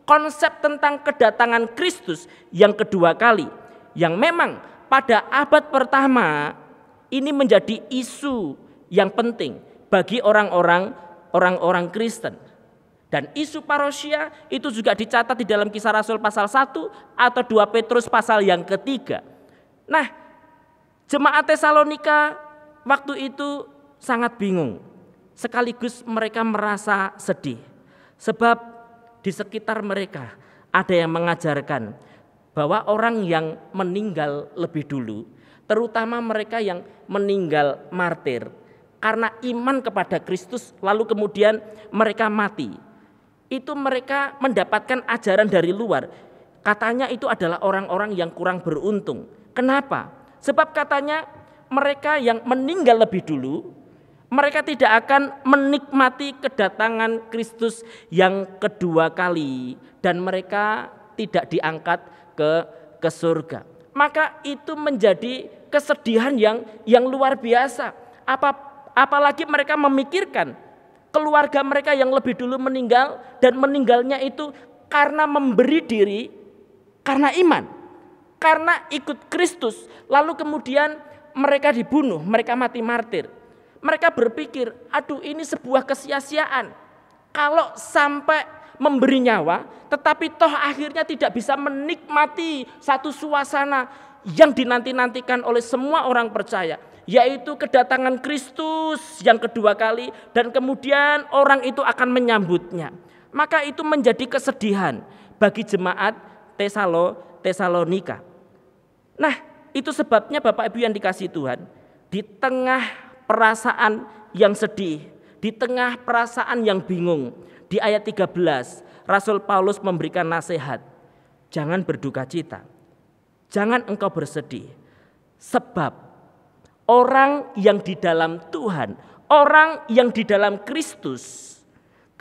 Konsep tentang kedatangan Kristus yang kedua kali, yang memang pada abad pertama ini menjadi isu yang penting bagi orang-orang Kristen. Dan isu parousia itu juga dicatat di dalam Kisah Rasul pasal 1 atau 2 Petrus pasal yang ketiga. Nah, jemaat Tesalonika waktu itu sangat bingung. Sekaligus mereka merasa sedih. Sebab di sekitar mereka ada yang mengajarkan bahwa orang yang meninggal lebih dulu, terutama mereka yang meninggal martir karena iman kepada Kristus lalu kemudian mereka mati, itu mereka mendapatkan ajaran dari luar. Katanya itu adalah orang-orang yang kurang beruntung. Kenapa? Sebab katanya mereka yang meninggal lebih dulu, mereka tidak akan menikmati kedatangan Kristus yang kedua kali dan mereka tidak diangkat ke surga. Maka itu menjadi kesedihan yang luar biasa. Apalagi mereka memikirkan keluarga mereka yang lebih dulu meninggal dan meninggalnya itu karena memberi diri karena iman, karena ikut Kristus, lalu kemudian mereka dibunuh, mereka mati martir. Mereka berpikir, aduh ini sebuah kesia-siaan kalau sampai memberi nyawa tetapi toh akhirnya tidak bisa menikmati satu suasana yang dinanti-nantikan oleh semua orang percaya, yaitu kedatangan Kristus yang kedua kali dan kemudian orang itu akan menyambutnya. Maka itu menjadi kesedihan bagi jemaat Tesalonika. Nah, itu sebabnya Bapak Ibu yang dikasihi Tuhan, di tengah perasaan yang sedih, di tengah perasaan yang bingung, di ayat 13 Rasul Paulus memberikan nasihat. Jangan berduka cita, jangan engkau bersedih, sebab orang yang di dalam Tuhan, orang yang di dalam Kristus,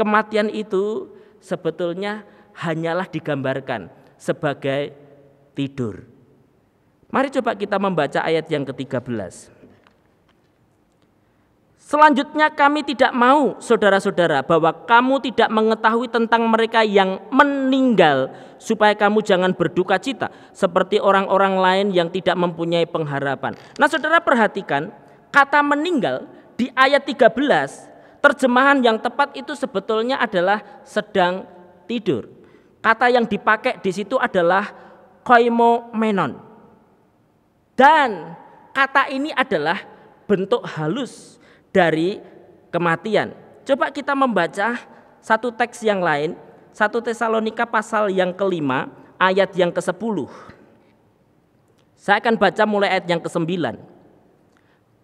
kematian itu sebetulnya hanyalah digambarkan sebagai tidur. Mari coba kita membaca ayat yang ke-13. Selanjutnya kami tidak mau, saudara-saudara, bahwa kamu tidak mengetahui tentang mereka yang meninggal, supaya kamu jangan berduka cita seperti orang-orang lain yang tidak mempunyai pengharapan. Nah, saudara perhatikan, kata meninggal di ayat 13, terjemahan yang tepat itu sebetulnya adalah sedang tidur. Kata yang dipakai di situ adalah koimomenon. Dan kata ini adalah bentuk halus dari kematian. Coba kita membaca satu teks yang lain, 1 Tesalonika pasal yang ke-5 ayat yang ke-10. Saya akan baca mulai ayat yang ke-9.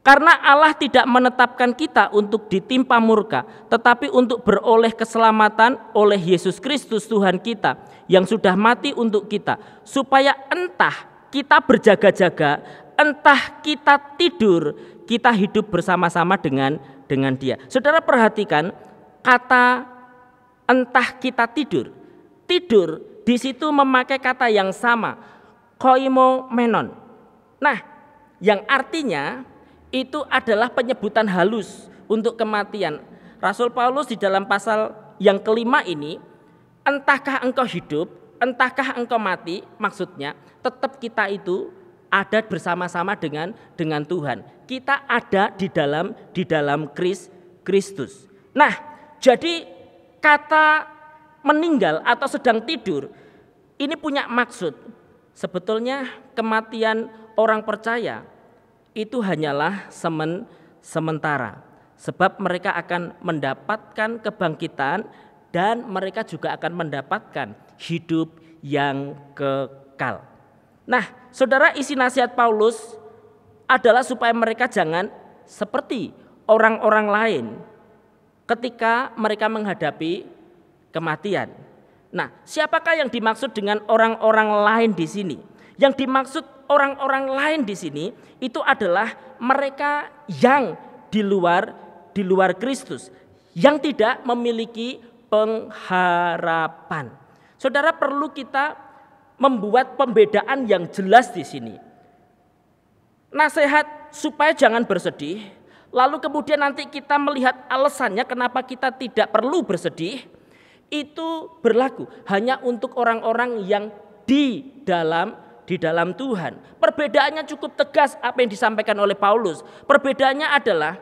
Karena Allah tidak menetapkan kita untuk ditimpa murka, tetapi untuk beroleh keselamatan oleh Yesus Kristus Tuhan kita, yang sudah mati untuk kita, supaya entah kita berjaga-jaga, entah kita tidur, kita hidup bersama-sama dengan Dia. Saudara perhatikan kata entah kita tidur. Tidur di situ memakai kata yang sama, koimomenon. Nah, yang artinya itu adalah penyebutan halus untuk kematian. Rasul Paulus di dalam pasal yang ke-5 ini, entahkah engkau hidup, entahkah engkau mati, maksudnya tetap kita itu ada bersama-sama dengan Tuhan. Kita ada di dalam Kristus. Nah, jadi kata meninggal atau sedang tidur ini punya maksud. Sebetulnya kematian orang percaya itu hanyalah sementara. Sebab mereka akan mendapatkan kebangkitan dan mereka juga akan mendapatkan hidup yang kekal. Nah, saudara, isi nasihat Paulus adalah supaya mereka jangan seperti orang-orang lain ketika mereka menghadapi kematian. Nah, siapakah yang dimaksud dengan orang-orang lain di sini? Yang dimaksud orang-orang lain di sini itu adalah mereka yang di luar Kristus, yang tidak memiliki pengharapan. Saudara, perlu kita membuat pembedaan yang jelas di sini. Nasihat supaya jangan bersedih, lalu kemudian nanti kita melihat alasannya kenapa kita tidak perlu bersedih, itu berlaku hanya untuk orang-orang yang di dalam Tuhan. Perbedaannya cukup tegas apa yang disampaikan oleh Paulus. Perbedaannya adalah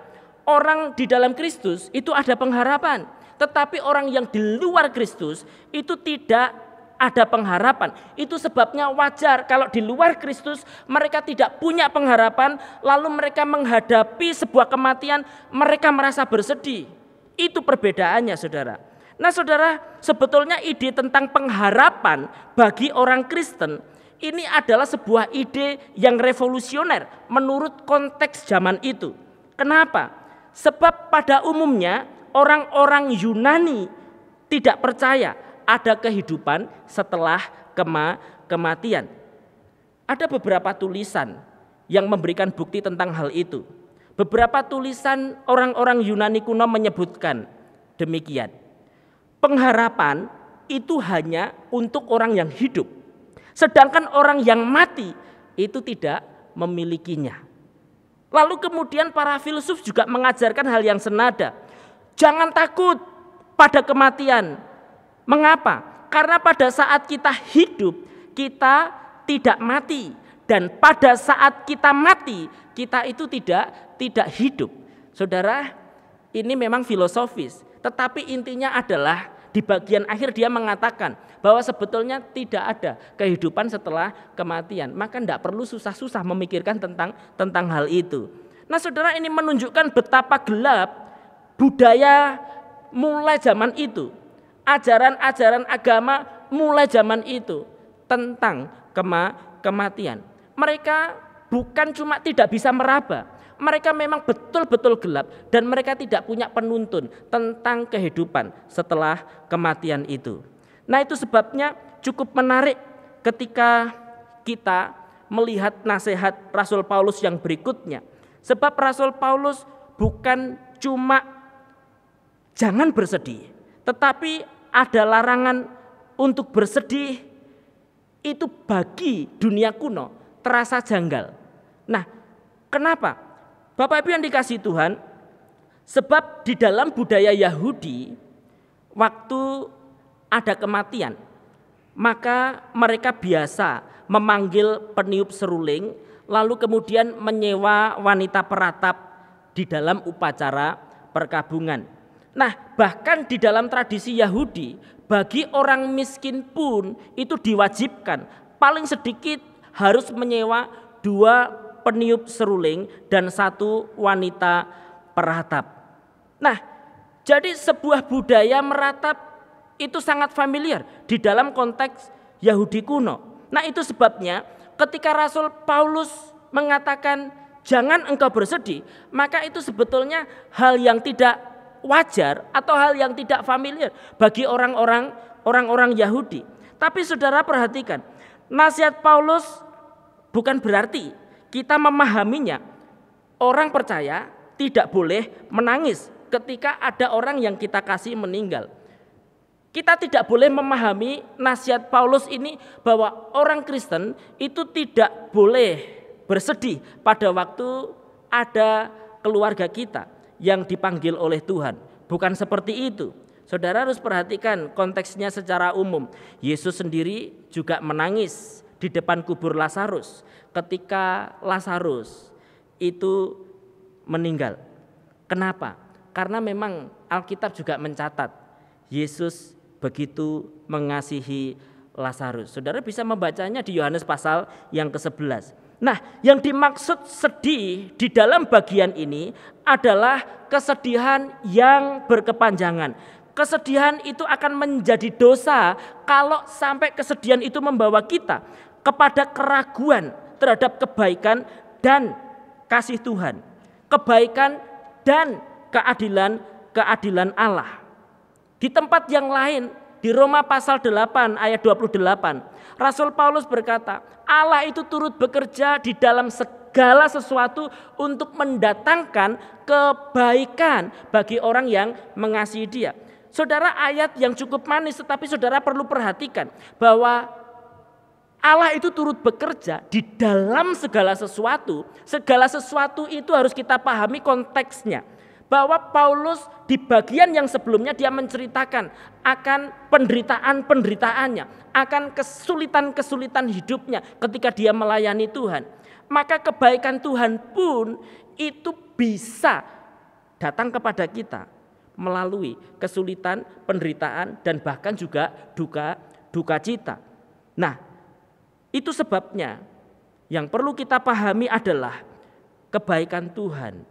orang di dalam Kristus itu ada pengharapan, tetapi orang yang di luar Kristus itu tidak ada pengharapan. Itu sebabnya wajar kalau di luar Kristus mereka tidak punya pengharapan, lalu mereka menghadapi sebuah kematian, mereka merasa bersedih. Itu perbedaannya, saudara. Nah, saudara, sebetulnya ide tentang pengharapan bagi orang Kristen ini adalah sebuah ide yang revolusioner menurut konteks zaman itu. Kenapa? Sebab pada umumnya orang-orang Yunani tidak percaya ada kehidupan setelah kematian. Ada beberapa tulisan yang memberikan bukti tentang hal itu. Beberapa tulisan orang-orang Yunani kuno menyebutkan demikian. Pengharapan itu hanya untuk orang yang hidup, sedangkan orang yang mati itu tidak memilikinya. Lalu kemudian para filsuf juga mengajarkan hal yang senada. Jangan takut pada kematian. Mengapa? Karena pada saat kita hidup, kita tidak mati. Dan pada saat kita mati, kita itu tidak hidup. Saudara, ini memang filosofis. Tetapi intinya adalah di bagian akhir dia mengatakan bahwa sebetulnya tidak ada kehidupan setelah kematian. Maka tidak perlu susah-susah memikirkan tentang hal itu. Nah, saudara, ini menunjukkan betapa gelap budaya mulai zaman itu. Ajaran-ajaran agama mulai zaman itu tentang kematian. Mereka bukan cuma tidak bisa meraba, mereka memang betul-betul gelap dan mereka tidak punya penuntun tentang kehidupan setelah kematian itu. Nah, itu sebabnya cukup menarik ketika kita melihat nasihat Rasul Paulus yang berikutnya. Sebab Rasul Paulus bukan cuma jangan bersedih, tetapi ada larangan untuk bersedih. Itu bagi dunia kuno terasa janggal. Nah, kenapa? Bapak Ibu yang dikasihi Tuhan, sebab di dalam budaya Yahudi, waktu ada kematian, maka mereka biasa memanggil peniup seruling, lalu kemudian menyewa wanita peratap di dalam upacara perkabungan. Nah, bahkan di dalam tradisi Yahudi, bagi orang miskin pun itu diwajibkan paling sedikit harus menyewa 2 peniup seruling dan 1 wanita peratap. Nah, jadi sebuah budaya meratap itu sangat familiar di dalam konteks Yahudi kuno. Nah, itu sebabnya ketika Rasul Paulus mengatakan jangan engkau bersedih, maka itu sebetulnya hal yang tidak wajar atau hal yang tidak familiar bagi orang-orang Yahudi. Tapi saudara perhatikan, nasihat Paulus bukan berarti kita memahaminya. Orang percaya tidak boleh menangis ketika ada orang yang kita kasih meninggal. Kita tidak boleh memahami nasihat Paulus ini bahwa orang Kristen itu tidak boleh bersedih pada waktu ada keluarga kita yang dipanggil oleh Tuhan. Bukan seperti itu. Saudara harus perhatikan konteksnya secara umum. Yesus sendiri juga menangis di depan kubur Lazarus ketika Lazarus itu meninggal. Kenapa? Karena memang Alkitab juga mencatat Yesus begitu mengasihi Lazarus. Saudara bisa membacanya di Yohanes pasal yang ke-11. Nah, yang dimaksud sedih di dalam bagian ini adalah kesedihan yang berkepanjangan. Kesedihan itu akan menjadi dosa kalau sampai kesedihan itu membawa kita kepada keraguan terhadap kebaikan dan kasih Tuhan, kebaikan dan keadilan Allah. Di tempat yang lain, di Roma pasal 8 ayat 28, Rasul Paulus berkata, Allah itu turut bekerja di dalam segala sesuatu untuk mendatangkan kebaikan bagi orang yang mengasihi Dia. Saudara, ayat yang cukup manis, tetapi saudara perlu perhatikan bahwa Allah itu turut bekerja di dalam segala sesuatu. Segala sesuatu itu harus kita pahami konteksnya. Bahwa Paulus di bagian yang sebelumnya dia menceritakan akan penderitaan-penderitaannya, akan kesulitan-kesulitan hidupnya ketika dia melayani Tuhan. Maka kebaikan Tuhan pun itu bisa datang kepada kita melalui kesulitan, penderitaan, dan bahkan juga duka cita. Nah, itu sebabnya yang perlu kita pahami adalah kebaikan Tuhan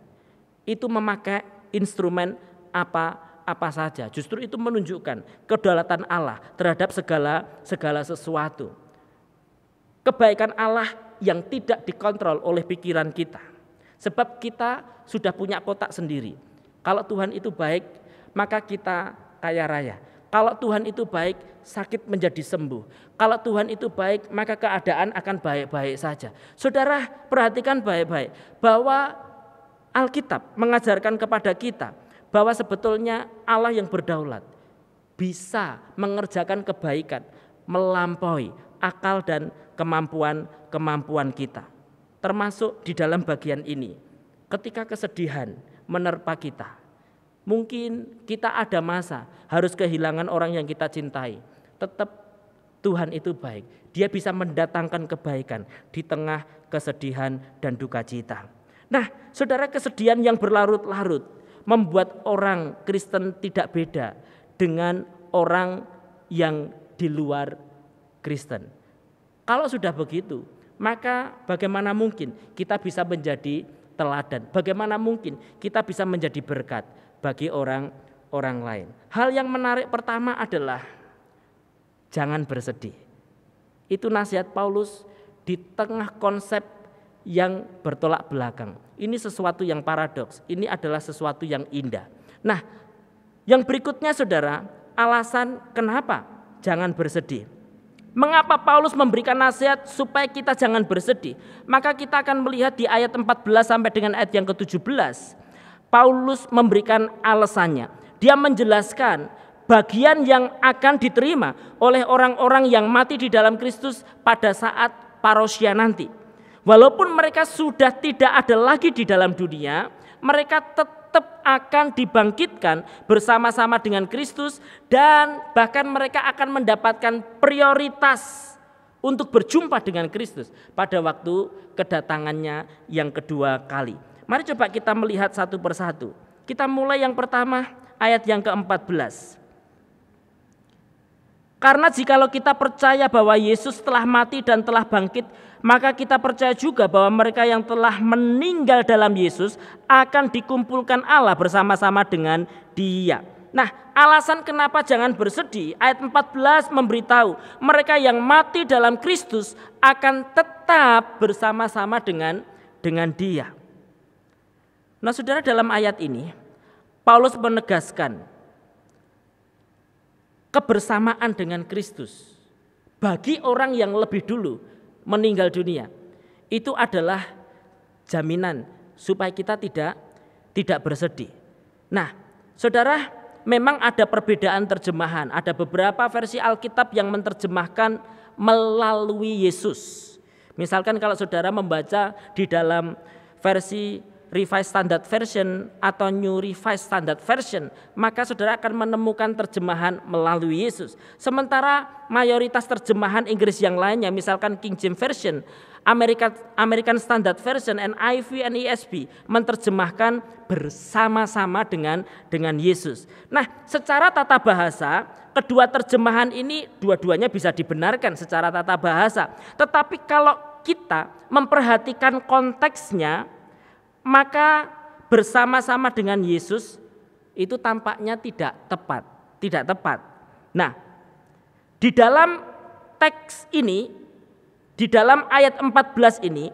itu memakai instrumen apa saja. Justru itu menunjukkan kedaulatan Allah terhadap segala sesuatu. Kebaikan Allah yang tidak dikontrol oleh pikiran kita. Sebab kita sudah punya kotak sendiri. Kalau Tuhan itu baik, maka kita kaya raya. Kalau Tuhan itu baik, sakit menjadi sembuh. Kalau Tuhan itu baik, maka keadaan akan baik-baik saja. Saudara, perhatikan baik-baik bahwa Alkitab mengajarkan kepada kita bahwa sebetulnya Allah yang berdaulat bisa mengerjakan kebaikan melampaui akal dan kemampuan kita. Termasuk di dalam bagian ini, ketika kesedihan menerpa kita. Mungkin kita ada masa harus kehilangan orang yang kita cintai. Tetap Tuhan itu baik. Dia bisa mendatangkan kebaikan di tengah kesedihan dan duka cita. Nah, saudara, kesedihan yang berlarut-larut membuat orang Kristen tidak beda dengan orang yang di luar Kristen. Kalau sudah begitu, maka bagaimana mungkin kita bisa menjadi teladan? Bagaimana mungkin kita bisa menjadi berkat bagi orang lain? Hal yang menarik pertama adalah jangan bersedih. Itu nasihat Paulus di tengah konsep yang bertolak belakang. Ini sesuatu yang paradoks. Ini adalah sesuatu yang indah. Nah, yang berikutnya saudara, alasan kenapa jangan bersedih. Mengapa Paulus memberikan nasihat supaya kita jangan bersedih? Maka kita akan melihat di ayat 14 sampai dengan ayat yang ke-17. Paulus memberikan alasannya. Dia menjelaskan bagian yang akan diterima oleh orang-orang yang mati di dalam Kristus pada saat parousia nanti. Walaupun mereka sudah tidak ada lagi di dalam dunia, mereka tetap akan dibangkitkan bersama-sama dengan Kristus dan bahkan mereka akan mendapatkan prioritas untuk berjumpa dengan Kristus pada waktu kedatangannya yang kedua kali. Mari coba kita melihat satu persatu. Kita mulai yang pertama, ayat yang ke-14. Karena jikalau kita percaya bahwa Yesus telah mati dan telah bangkit, maka kita percaya juga bahwa mereka yang telah meninggal dalam Yesus akan dikumpulkan Allah bersama-sama dengan Dia. Nah, alasan kenapa jangan bersedih, ayat 14 memberitahu mereka yang mati dalam Kristus akan tetap bersama-sama dengan Dia. Nah, saudara, dalam ayat ini Paulus menegaskan kebersamaan dengan Kristus bagi orang yang lebih dulu meninggal dunia. Itu adalah jaminan supaya kita tidak bersedih. Nah, saudara, memang ada perbedaan terjemahan. Ada beberapa versi Alkitab yang menerjemahkan melalui Yesus. Misalkan kalau saudara membaca di dalam versi Revised Standard Version atau New Revised Standard Version, maka saudara akan menemukan terjemahan melalui Yesus. Sementara mayoritas terjemahan Inggris yang lainnya, misalkan King James Version, American Standard Version, NIV, and ESV menerjemahkan bersama-sama dengan Yesus. Nah, secara tata bahasa, kedua terjemahan ini dua-duanya bisa dibenarkan secara tata bahasa. Tetapi kalau kita memperhatikan konteksnya, maka bersama-sama dengan Yesus itu tampaknya tidak tepat. Nah, di dalam teks ini, di dalam ayat 14 ini,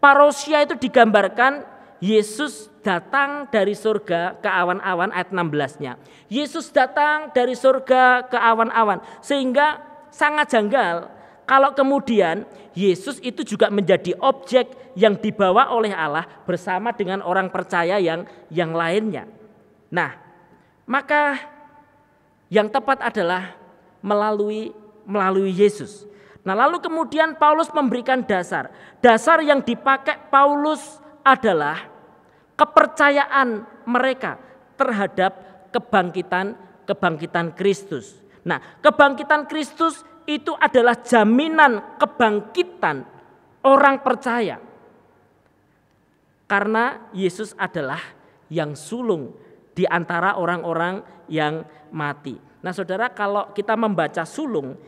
parousia itu digambarkan Yesus datang dari surga ke awan-awan, ayat 16-nya. Yesus datang dari surga ke awan-awan, sehingga sangat janggal kalau kemudian Yesus itu juga menjadi objek yang dibawa oleh Allah bersama dengan orang percaya yang lainnya. Nah, maka yang tepat adalah melalui Yesus. Nah, lalu kemudian Paulus memberikan dasar. Dasar yang dipakai Paulus adalah kepercayaan mereka terhadap kebangkitan Kristus. Nah, kebangkitan Kristus itu adalah jaminan kebangkitan orang percaya. Karena Yesus adalah yang sulung di antara orang-orang yang mati. Nah, saudara, kalau kita membaca sulung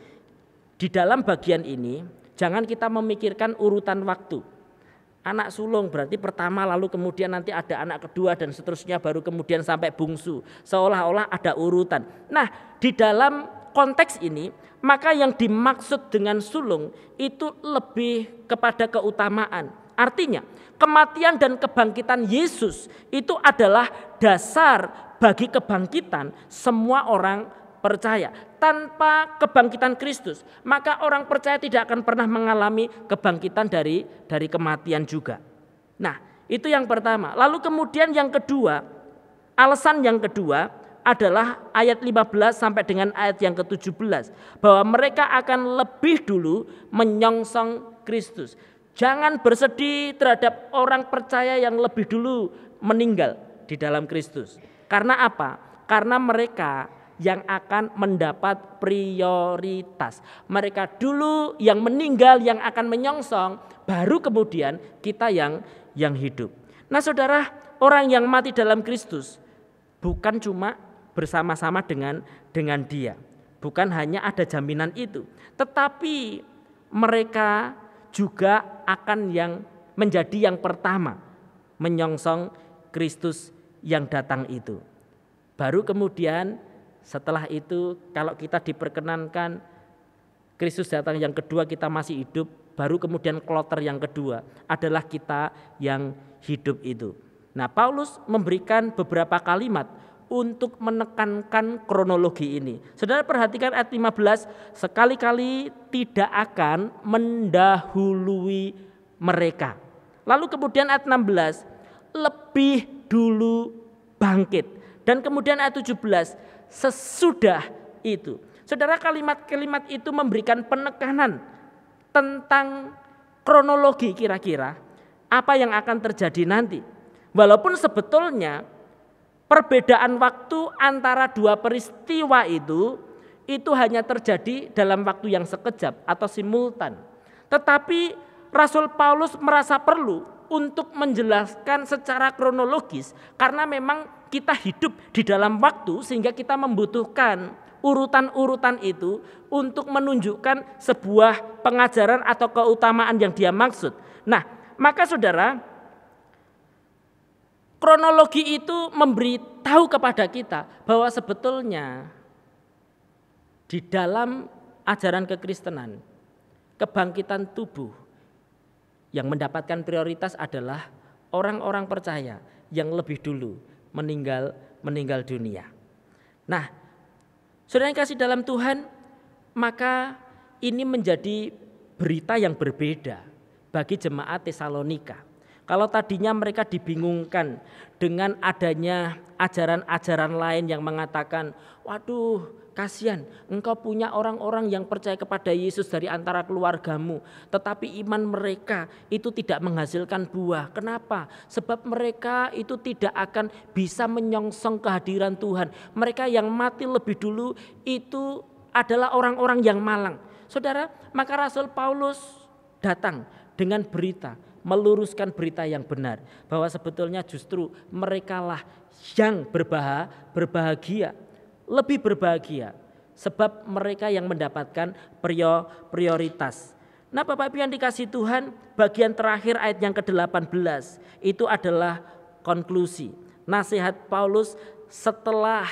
di dalam bagian ini, jangan kita memikirkan urutan waktu. Anak sulung berarti pertama, lalu kemudian nanti ada anak kedua dan seterusnya, baru kemudian sampai bungsu. Seolah-olah ada urutan. Nah, di dalam konteks ini, maka yang dimaksud dengan sulung itu lebih kepada keutamaan. Artinya, kematian dan kebangkitan Yesus itu adalah dasar bagi kebangkitan semua orang percaya. Tanpa kebangkitan Kristus, maka orang percaya tidak akan pernah mengalami kebangkitan dari kematian juga. Nah, itu yang pertama. Lalu kemudian yang kedua, alasan yang kedua adalah ayat 15 sampai dengan ayat yang ke-17, bahwa mereka akan lebih dulu menyongsong Kristus. Jangan bersedih terhadap orang percaya yang lebih dulu meninggal di dalam Kristus. Karena apa? Karena mereka yang akan mendapat prioritas. Mereka dulu yang meninggal yang akan menyongsong, baru kemudian kita yang hidup. Nah, saudara, orang yang mati dalam Kristus bukan cuma bersama-sama dengan dia. Bukan hanya ada jaminan itu, tetapi mereka juga akan yang menjadi yang pertama menyongsong Kristus yang datang itu. Baru kemudian setelah itu, kalau kita diperkenankan Kristus datang yang kedua, kita masih hidup, baru kemudian kloter yang kedua adalah kita yang hidup itu. Nah, Paulus memberikan beberapa kalimat untuk menekankan kronologi ini. Saudara perhatikan ayat 15, sekali-kali tidak akan mendahului mereka. Lalu kemudian ayat 16, lebih dulu bangkit. Dan kemudian ayat 17, sesudah itu. Saudara, kalimat-kalimat itu memberikan penekanan tentang kronologi kira-kira apa yang akan terjadi nanti. Walaupun sebetulnya perbedaan waktu antara dua peristiwa itu hanya terjadi dalam waktu yang sekejap atau simultan. Tetapi Rasul Paulus merasa perlu untuk menjelaskan secara kronologis karena memang kita hidup di dalam waktu sehingga kita membutuhkan urutan-urutan itu untuk menunjukkan sebuah pengajaran atau keutamaan yang dia maksud. Nah, maka saudara, kronologi itu memberitahu kepada kita bahwa sebetulnya di dalam ajaran kekristenan, kebangkitan tubuh yang mendapatkan prioritas adalah orang-orang percaya yang lebih dulu meninggal dunia. Nah, saudara yang kasih dalam Tuhan, maka ini menjadi berita yang berbeda bagi jemaat Tesalonika. Kalau tadinya mereka dibingungkan dengan adanya ajaran-ajaran lain yang mengatakan, waduh kasihan engkau punya orang-orang yang percaya kepada Yesus dari antara keluargamu, tetapi iman mereka itu tidak menghasilkan buah. Kenapa? Sebab mereka itu tidak akan bisa menyongsong kehadiran Tuhan. Mereka yang mati lebih dulu itu adalah orang-orang yang malang. Saudara, maka Rasul Paulus datang dengan berita, meluruskan berita yang benar, bahwa sebetulnya justru merekalah yang berbahagia, lebih berbahagia, sebab mereka yang mendapatkan prioritas. Nah Bapak Ibu yang dikasihi Tuhan, bagian terakhir ayat yang ke-18 itu adalah konklusi. Nasihat Paulus setelah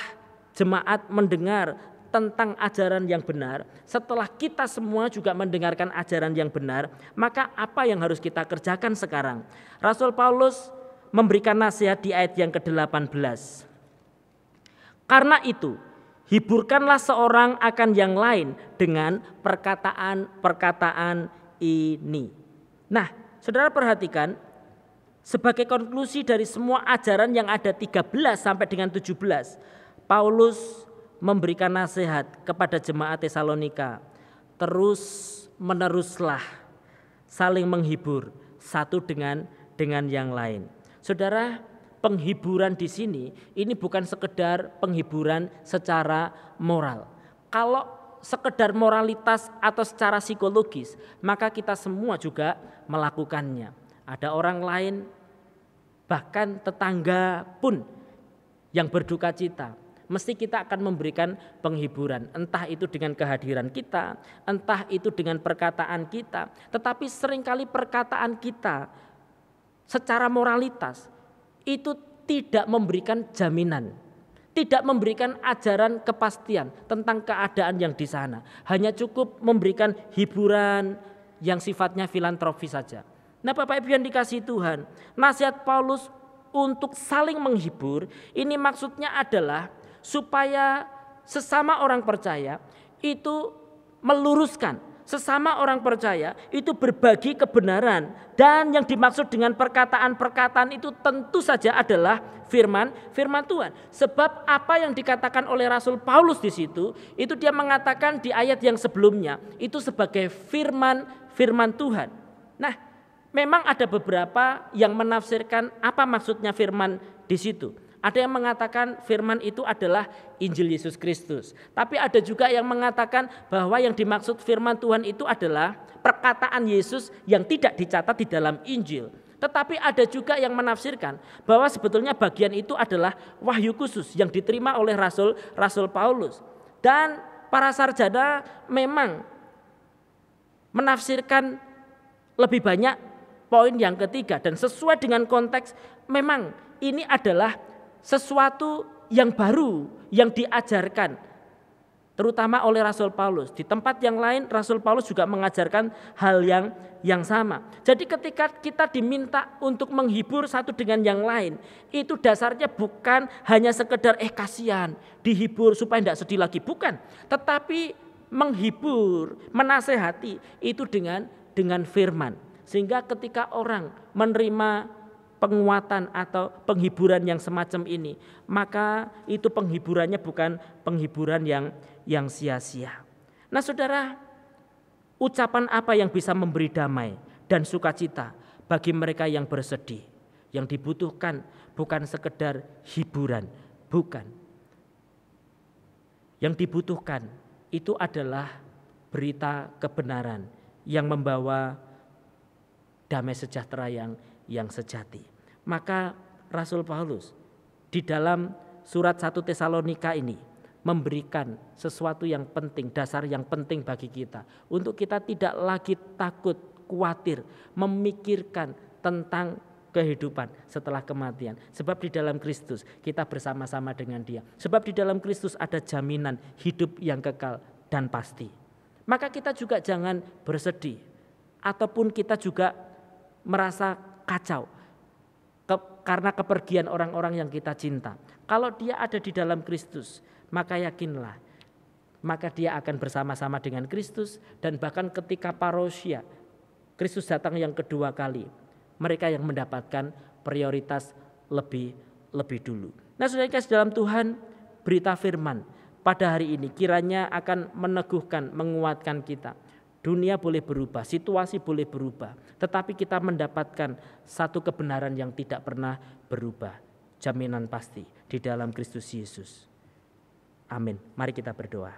jemaat mendengar tentang ajaran yang benar, setelah kita semua juga mendengarkan ajaran yang benar, maka apa yang harus kita kerjakan sekarang? Rasul Paulus memberikan nasihat di ayat yang ke-18. Karena itu, hiburkanlah seorang akan yang lain dengan perkataan-perkataan ini. Nah, saudara perhatikan, sebagai konklusi dari semua ajaran yang ada 13 sampai dengan 17, Paulus memberikan nasihat kepada jemaat Tesalonika. Terus meneruslah saling menghibur satu dengan yang lain. Saudara, penghiburan di sini ini bukan sekedar penghiburan secara moral. Kalau sekedar moralitas atau secara psikologis, maka kita semua juga melakukannya. Ada orang lain, bahkan tetangga pun yang berduka cita, mesti kita akan memberikan penghiburan, entah itu dengan kehadiran kita, entah itu dengan perkataan kita. Tetapi seringkali perkataan kita secara moralitas itu tidak memberikan jaminan, tidak memberikan ajaran kepastian tentang keadaan yang di sana. Hanya cukup memberikan hiburan yang sifatnya filantropis saja. Nah Bapak Ibu yang dikasihi Tuhan, nasihat Paulus untuk saling menghibur ini maksudnya adalah supaya sesama orang percaya itu meluruskan, sesama orang percaya itu berbagi kebenaran, dan yang dimaksud dengan perkataan-perkataan itu tentu saja adalah firman Tuhan. Sebab apa yang dikatakan oleh Rasul Paulus di situ, itu dia mengatakan di ayat yang sebelumnya itu sebagai firman Tuhan. Nah, memang ada beberapa yang menafsirkan apa maksudnya firman di situ. Ada yang mengatakan firman itu adalah Injil Yesus Kristus. Tapi ada juga yang mengatakan bahwa yang dimaksud firman Tuhan itu adalah perkataan Yesus yang tidak dicatat di dalam Injil. Tetapi ada juga yang menafsirkan bahwa sebetulnya bagian itu adalah wahyu khusus yang diterima oleh Rasul Paulus. Dan para sarjana memang menafsirkan lebih banyak poin yang ketiga. Dan sesuai dengan konteks, memang ini adalah sesuatu yang baru yang diajarkan terutama oleh Rasul Paulus. Di tempat yang lain Rasul Paulus juga mengajarkan hal yang sama. Jadi ketika kita diminta untuk menghibur satu dengan yang lain, itu dasarnya bukan hanya sekedar kasihan, dihibur supaya tidak sedih lagi, bukan. Tetapi menghibur, menasehati itu dengan firman. Sehingga ketika orang menerima penguatan atau penghiburan yang semacam ini, maka itu penghiburannya bukan penghiburan yang sia-sia. Nah saudara, ucapan apa yang bisa memberi damai dan sukacita bagi mereka yang bersedih? Yang dibutuhkan bukan sekedar hiburan, bukan. Yang dibutuhkan itu adalah berita kebenaran yang membawa damai sejahtera yang sejati. Maka Rasul Paulus di dalam surat 1 Tesalonika ini memberikan sesuatu yang penting, dasar yang penting bagi kita, untuk kita tidak lagi takut, khawatir, memikirkan tentang kehidupan setelah kematian. Sebab di dalam Kristus kita bersama-sama dengan Dia. Sebab di dalam Kristus ada jaminan hidup yang kekal dan pasti. Maka kita juga jangan bersedih ataupun kita juga merasa kacau karena kepergian orang-orang yang kita cinta. Kalau dia ada di dalam Kristus, maka yakinlah, maka dia akan bersama-sama dengan Kristus. Dan bahkan ketika parousia, Kristus datang yang kedua kali, mereka yang mendapatkan prioritas lebih lebih dulu. Nah, saudara kasih dalam Tuhan, berita firman pada hari ini kiranya akan meneguhkan, menguatkan kita. Dunia boleh berubah, situasi boleh berubah, tetapi kita mendapatkan satu kebenaran yang tidak pernah berubah. Jaminan pasti di dalam Kristus Yesus. Amin. Mari kita berdoa.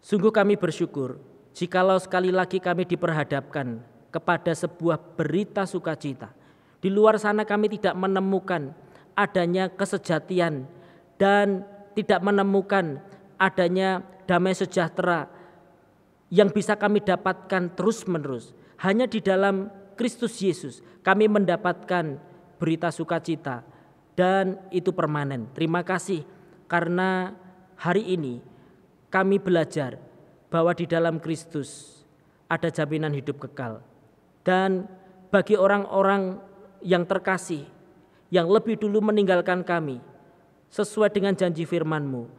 Sungguh kami bersyukur jikalau sekali lagi kami diperhadapkan kepada sebuah berita sukacita. Di luar sana kami tidak menemukan adanya kesejatian dan tidak menemukan adanya damai sejahtera yang bisa kami dapatkan terus-menerus. Hanya di dalam Kristus Yesus kami mendapatkan berita sukacita dan itu permanen. Terima kasih karena hari ini kami belajar bahwa di dalam Kristus ada jaminan hidup kekal. Dan bagi orang-orang yang terkasih, yang lebih dulu meninggalkan kami, sesuai dengan janji firman-Mu,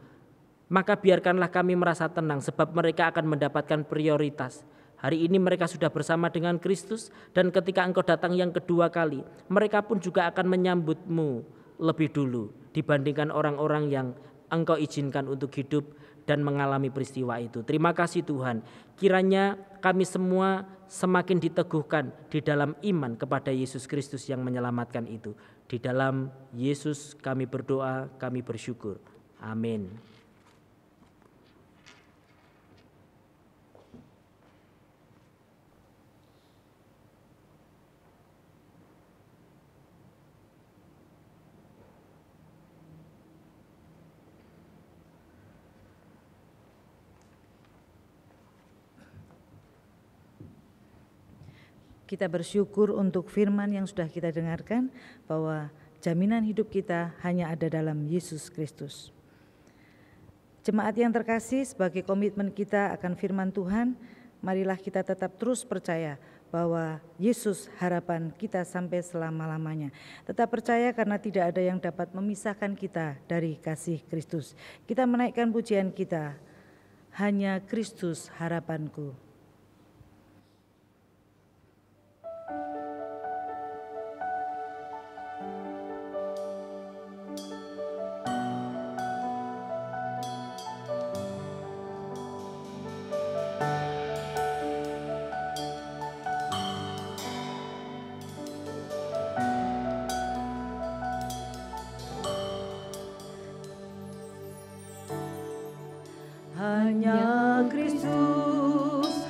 maka biarkanlah kami merasa tenang sebab mereka akan mendapatkan prioritas. Hari ini mereka sudah bersama dengan Kristus dan ketika Engkau datang yang kedua kali, mereka pun juga akan menyambut-Mu lebih dulu dibandingkan orang-orang yang Engkau izinkan untuk hidup dan mengalami peristiwa itu. Terima kasih Tuhan. Kiranya kami semua semakin diteguhkan di dalam iman kepada Yesus Kristus yang menyelamatkan itu. Di dalam Yesus kami berdoa, kami bersyukur. Amin. Kita bersyukur untuk firman yang sudah kita dengarkan bahwa jaminan hidup kita hanya ada dalam Yesus Kristus. Jemaat yang terkasih, sebagai komitmen kita akan firman Tuhan, marilah kita tetap terus percaya bahwa Yesus harapan kita sampai selama-lamanya. Tetap percaya karena tidak ada yang dapat memisahkan kita dari kasih Kristus. Kita menaikkan pujian kita, hanya Kristus harapanku. Hanya Kristus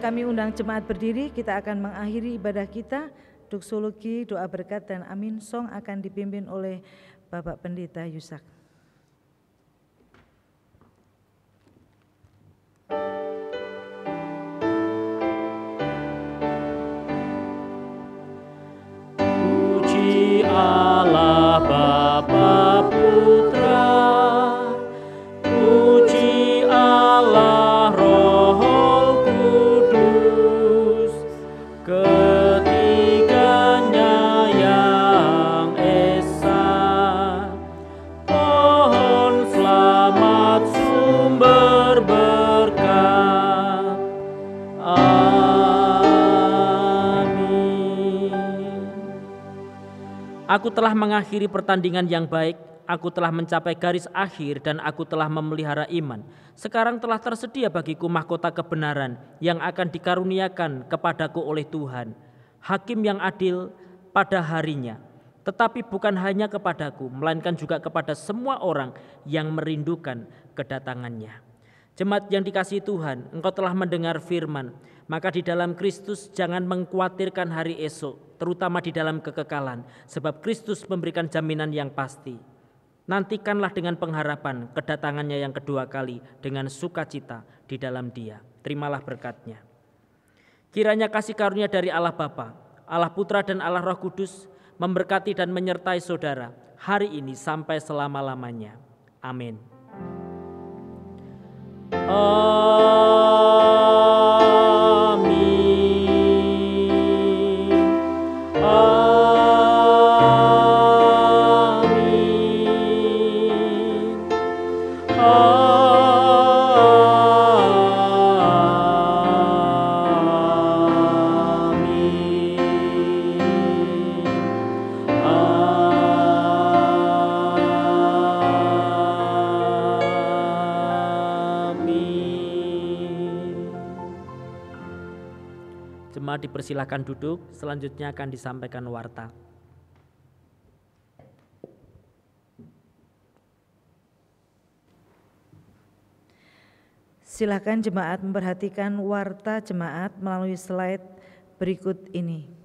Kami undang jemaat berdiri, kita akan mengakhiri ibadah kita. Doksologi, doa berkat dan amin song akan dipimpin oleh Bapak Pendeta Yusak. Puji Allah Bapa Putra, puji Allah Roh Kudus, ketiganya yang esa. Pohon selamat sumber berkat. Aku telah mengakhiri pertandingan yang baik, aku telah mencapai garis akhir dan aku telah memelihara iman. Sekarang telah tersedia bagiku mahkota kebenaran yang akan dikaruniakan kepadaku oleh Tuhan, Hakim yang adil pada harinya. Tetapi bukan hanya kepadaku, melainkan juga kepada semua orang yang merindukan kedatangannya. Jemaat yang dikasihi Tuhan, engkau telah mendengar firman, maka di dalam Kristus jangan mengkhawatirkan hari esok, terutama di dalam kekekalan, sebab Kristus memberikan jaminan yang pasti. Nantikanlah dengan pengharapan kedatangannya yang kedua kali dengan sukacita di dalam Dia. Terimalah berkat-Nya. Kiranya kasih karunia dari Allah Bapa, Allah Putra dan Allah Roh Kudus memberkati dan menyertai saudara hari ini sampai selama-lamanya. Amin. Jemaat dipersilakan duduk, selanjutnya akan disampaikan warta. Silakan jemaat memperhatikan warta jemaat melalui slide berikut ini.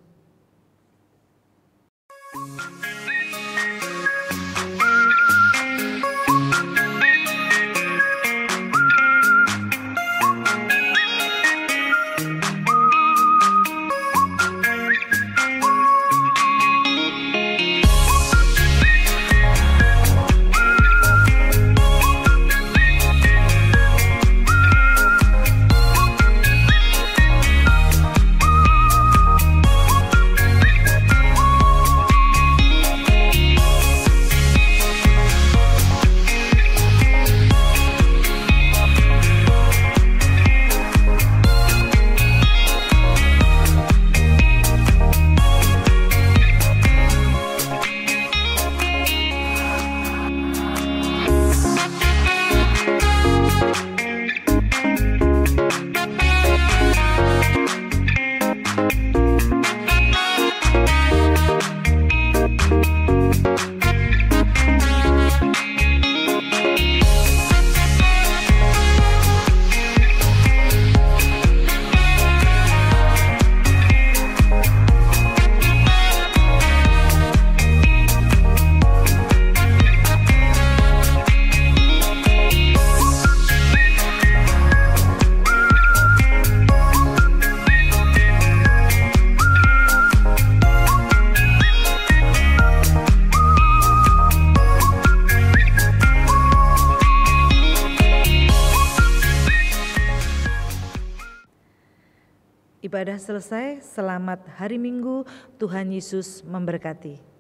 Ibadah selesai, selamat hari Minggu, Tuhan Yesus memberkati.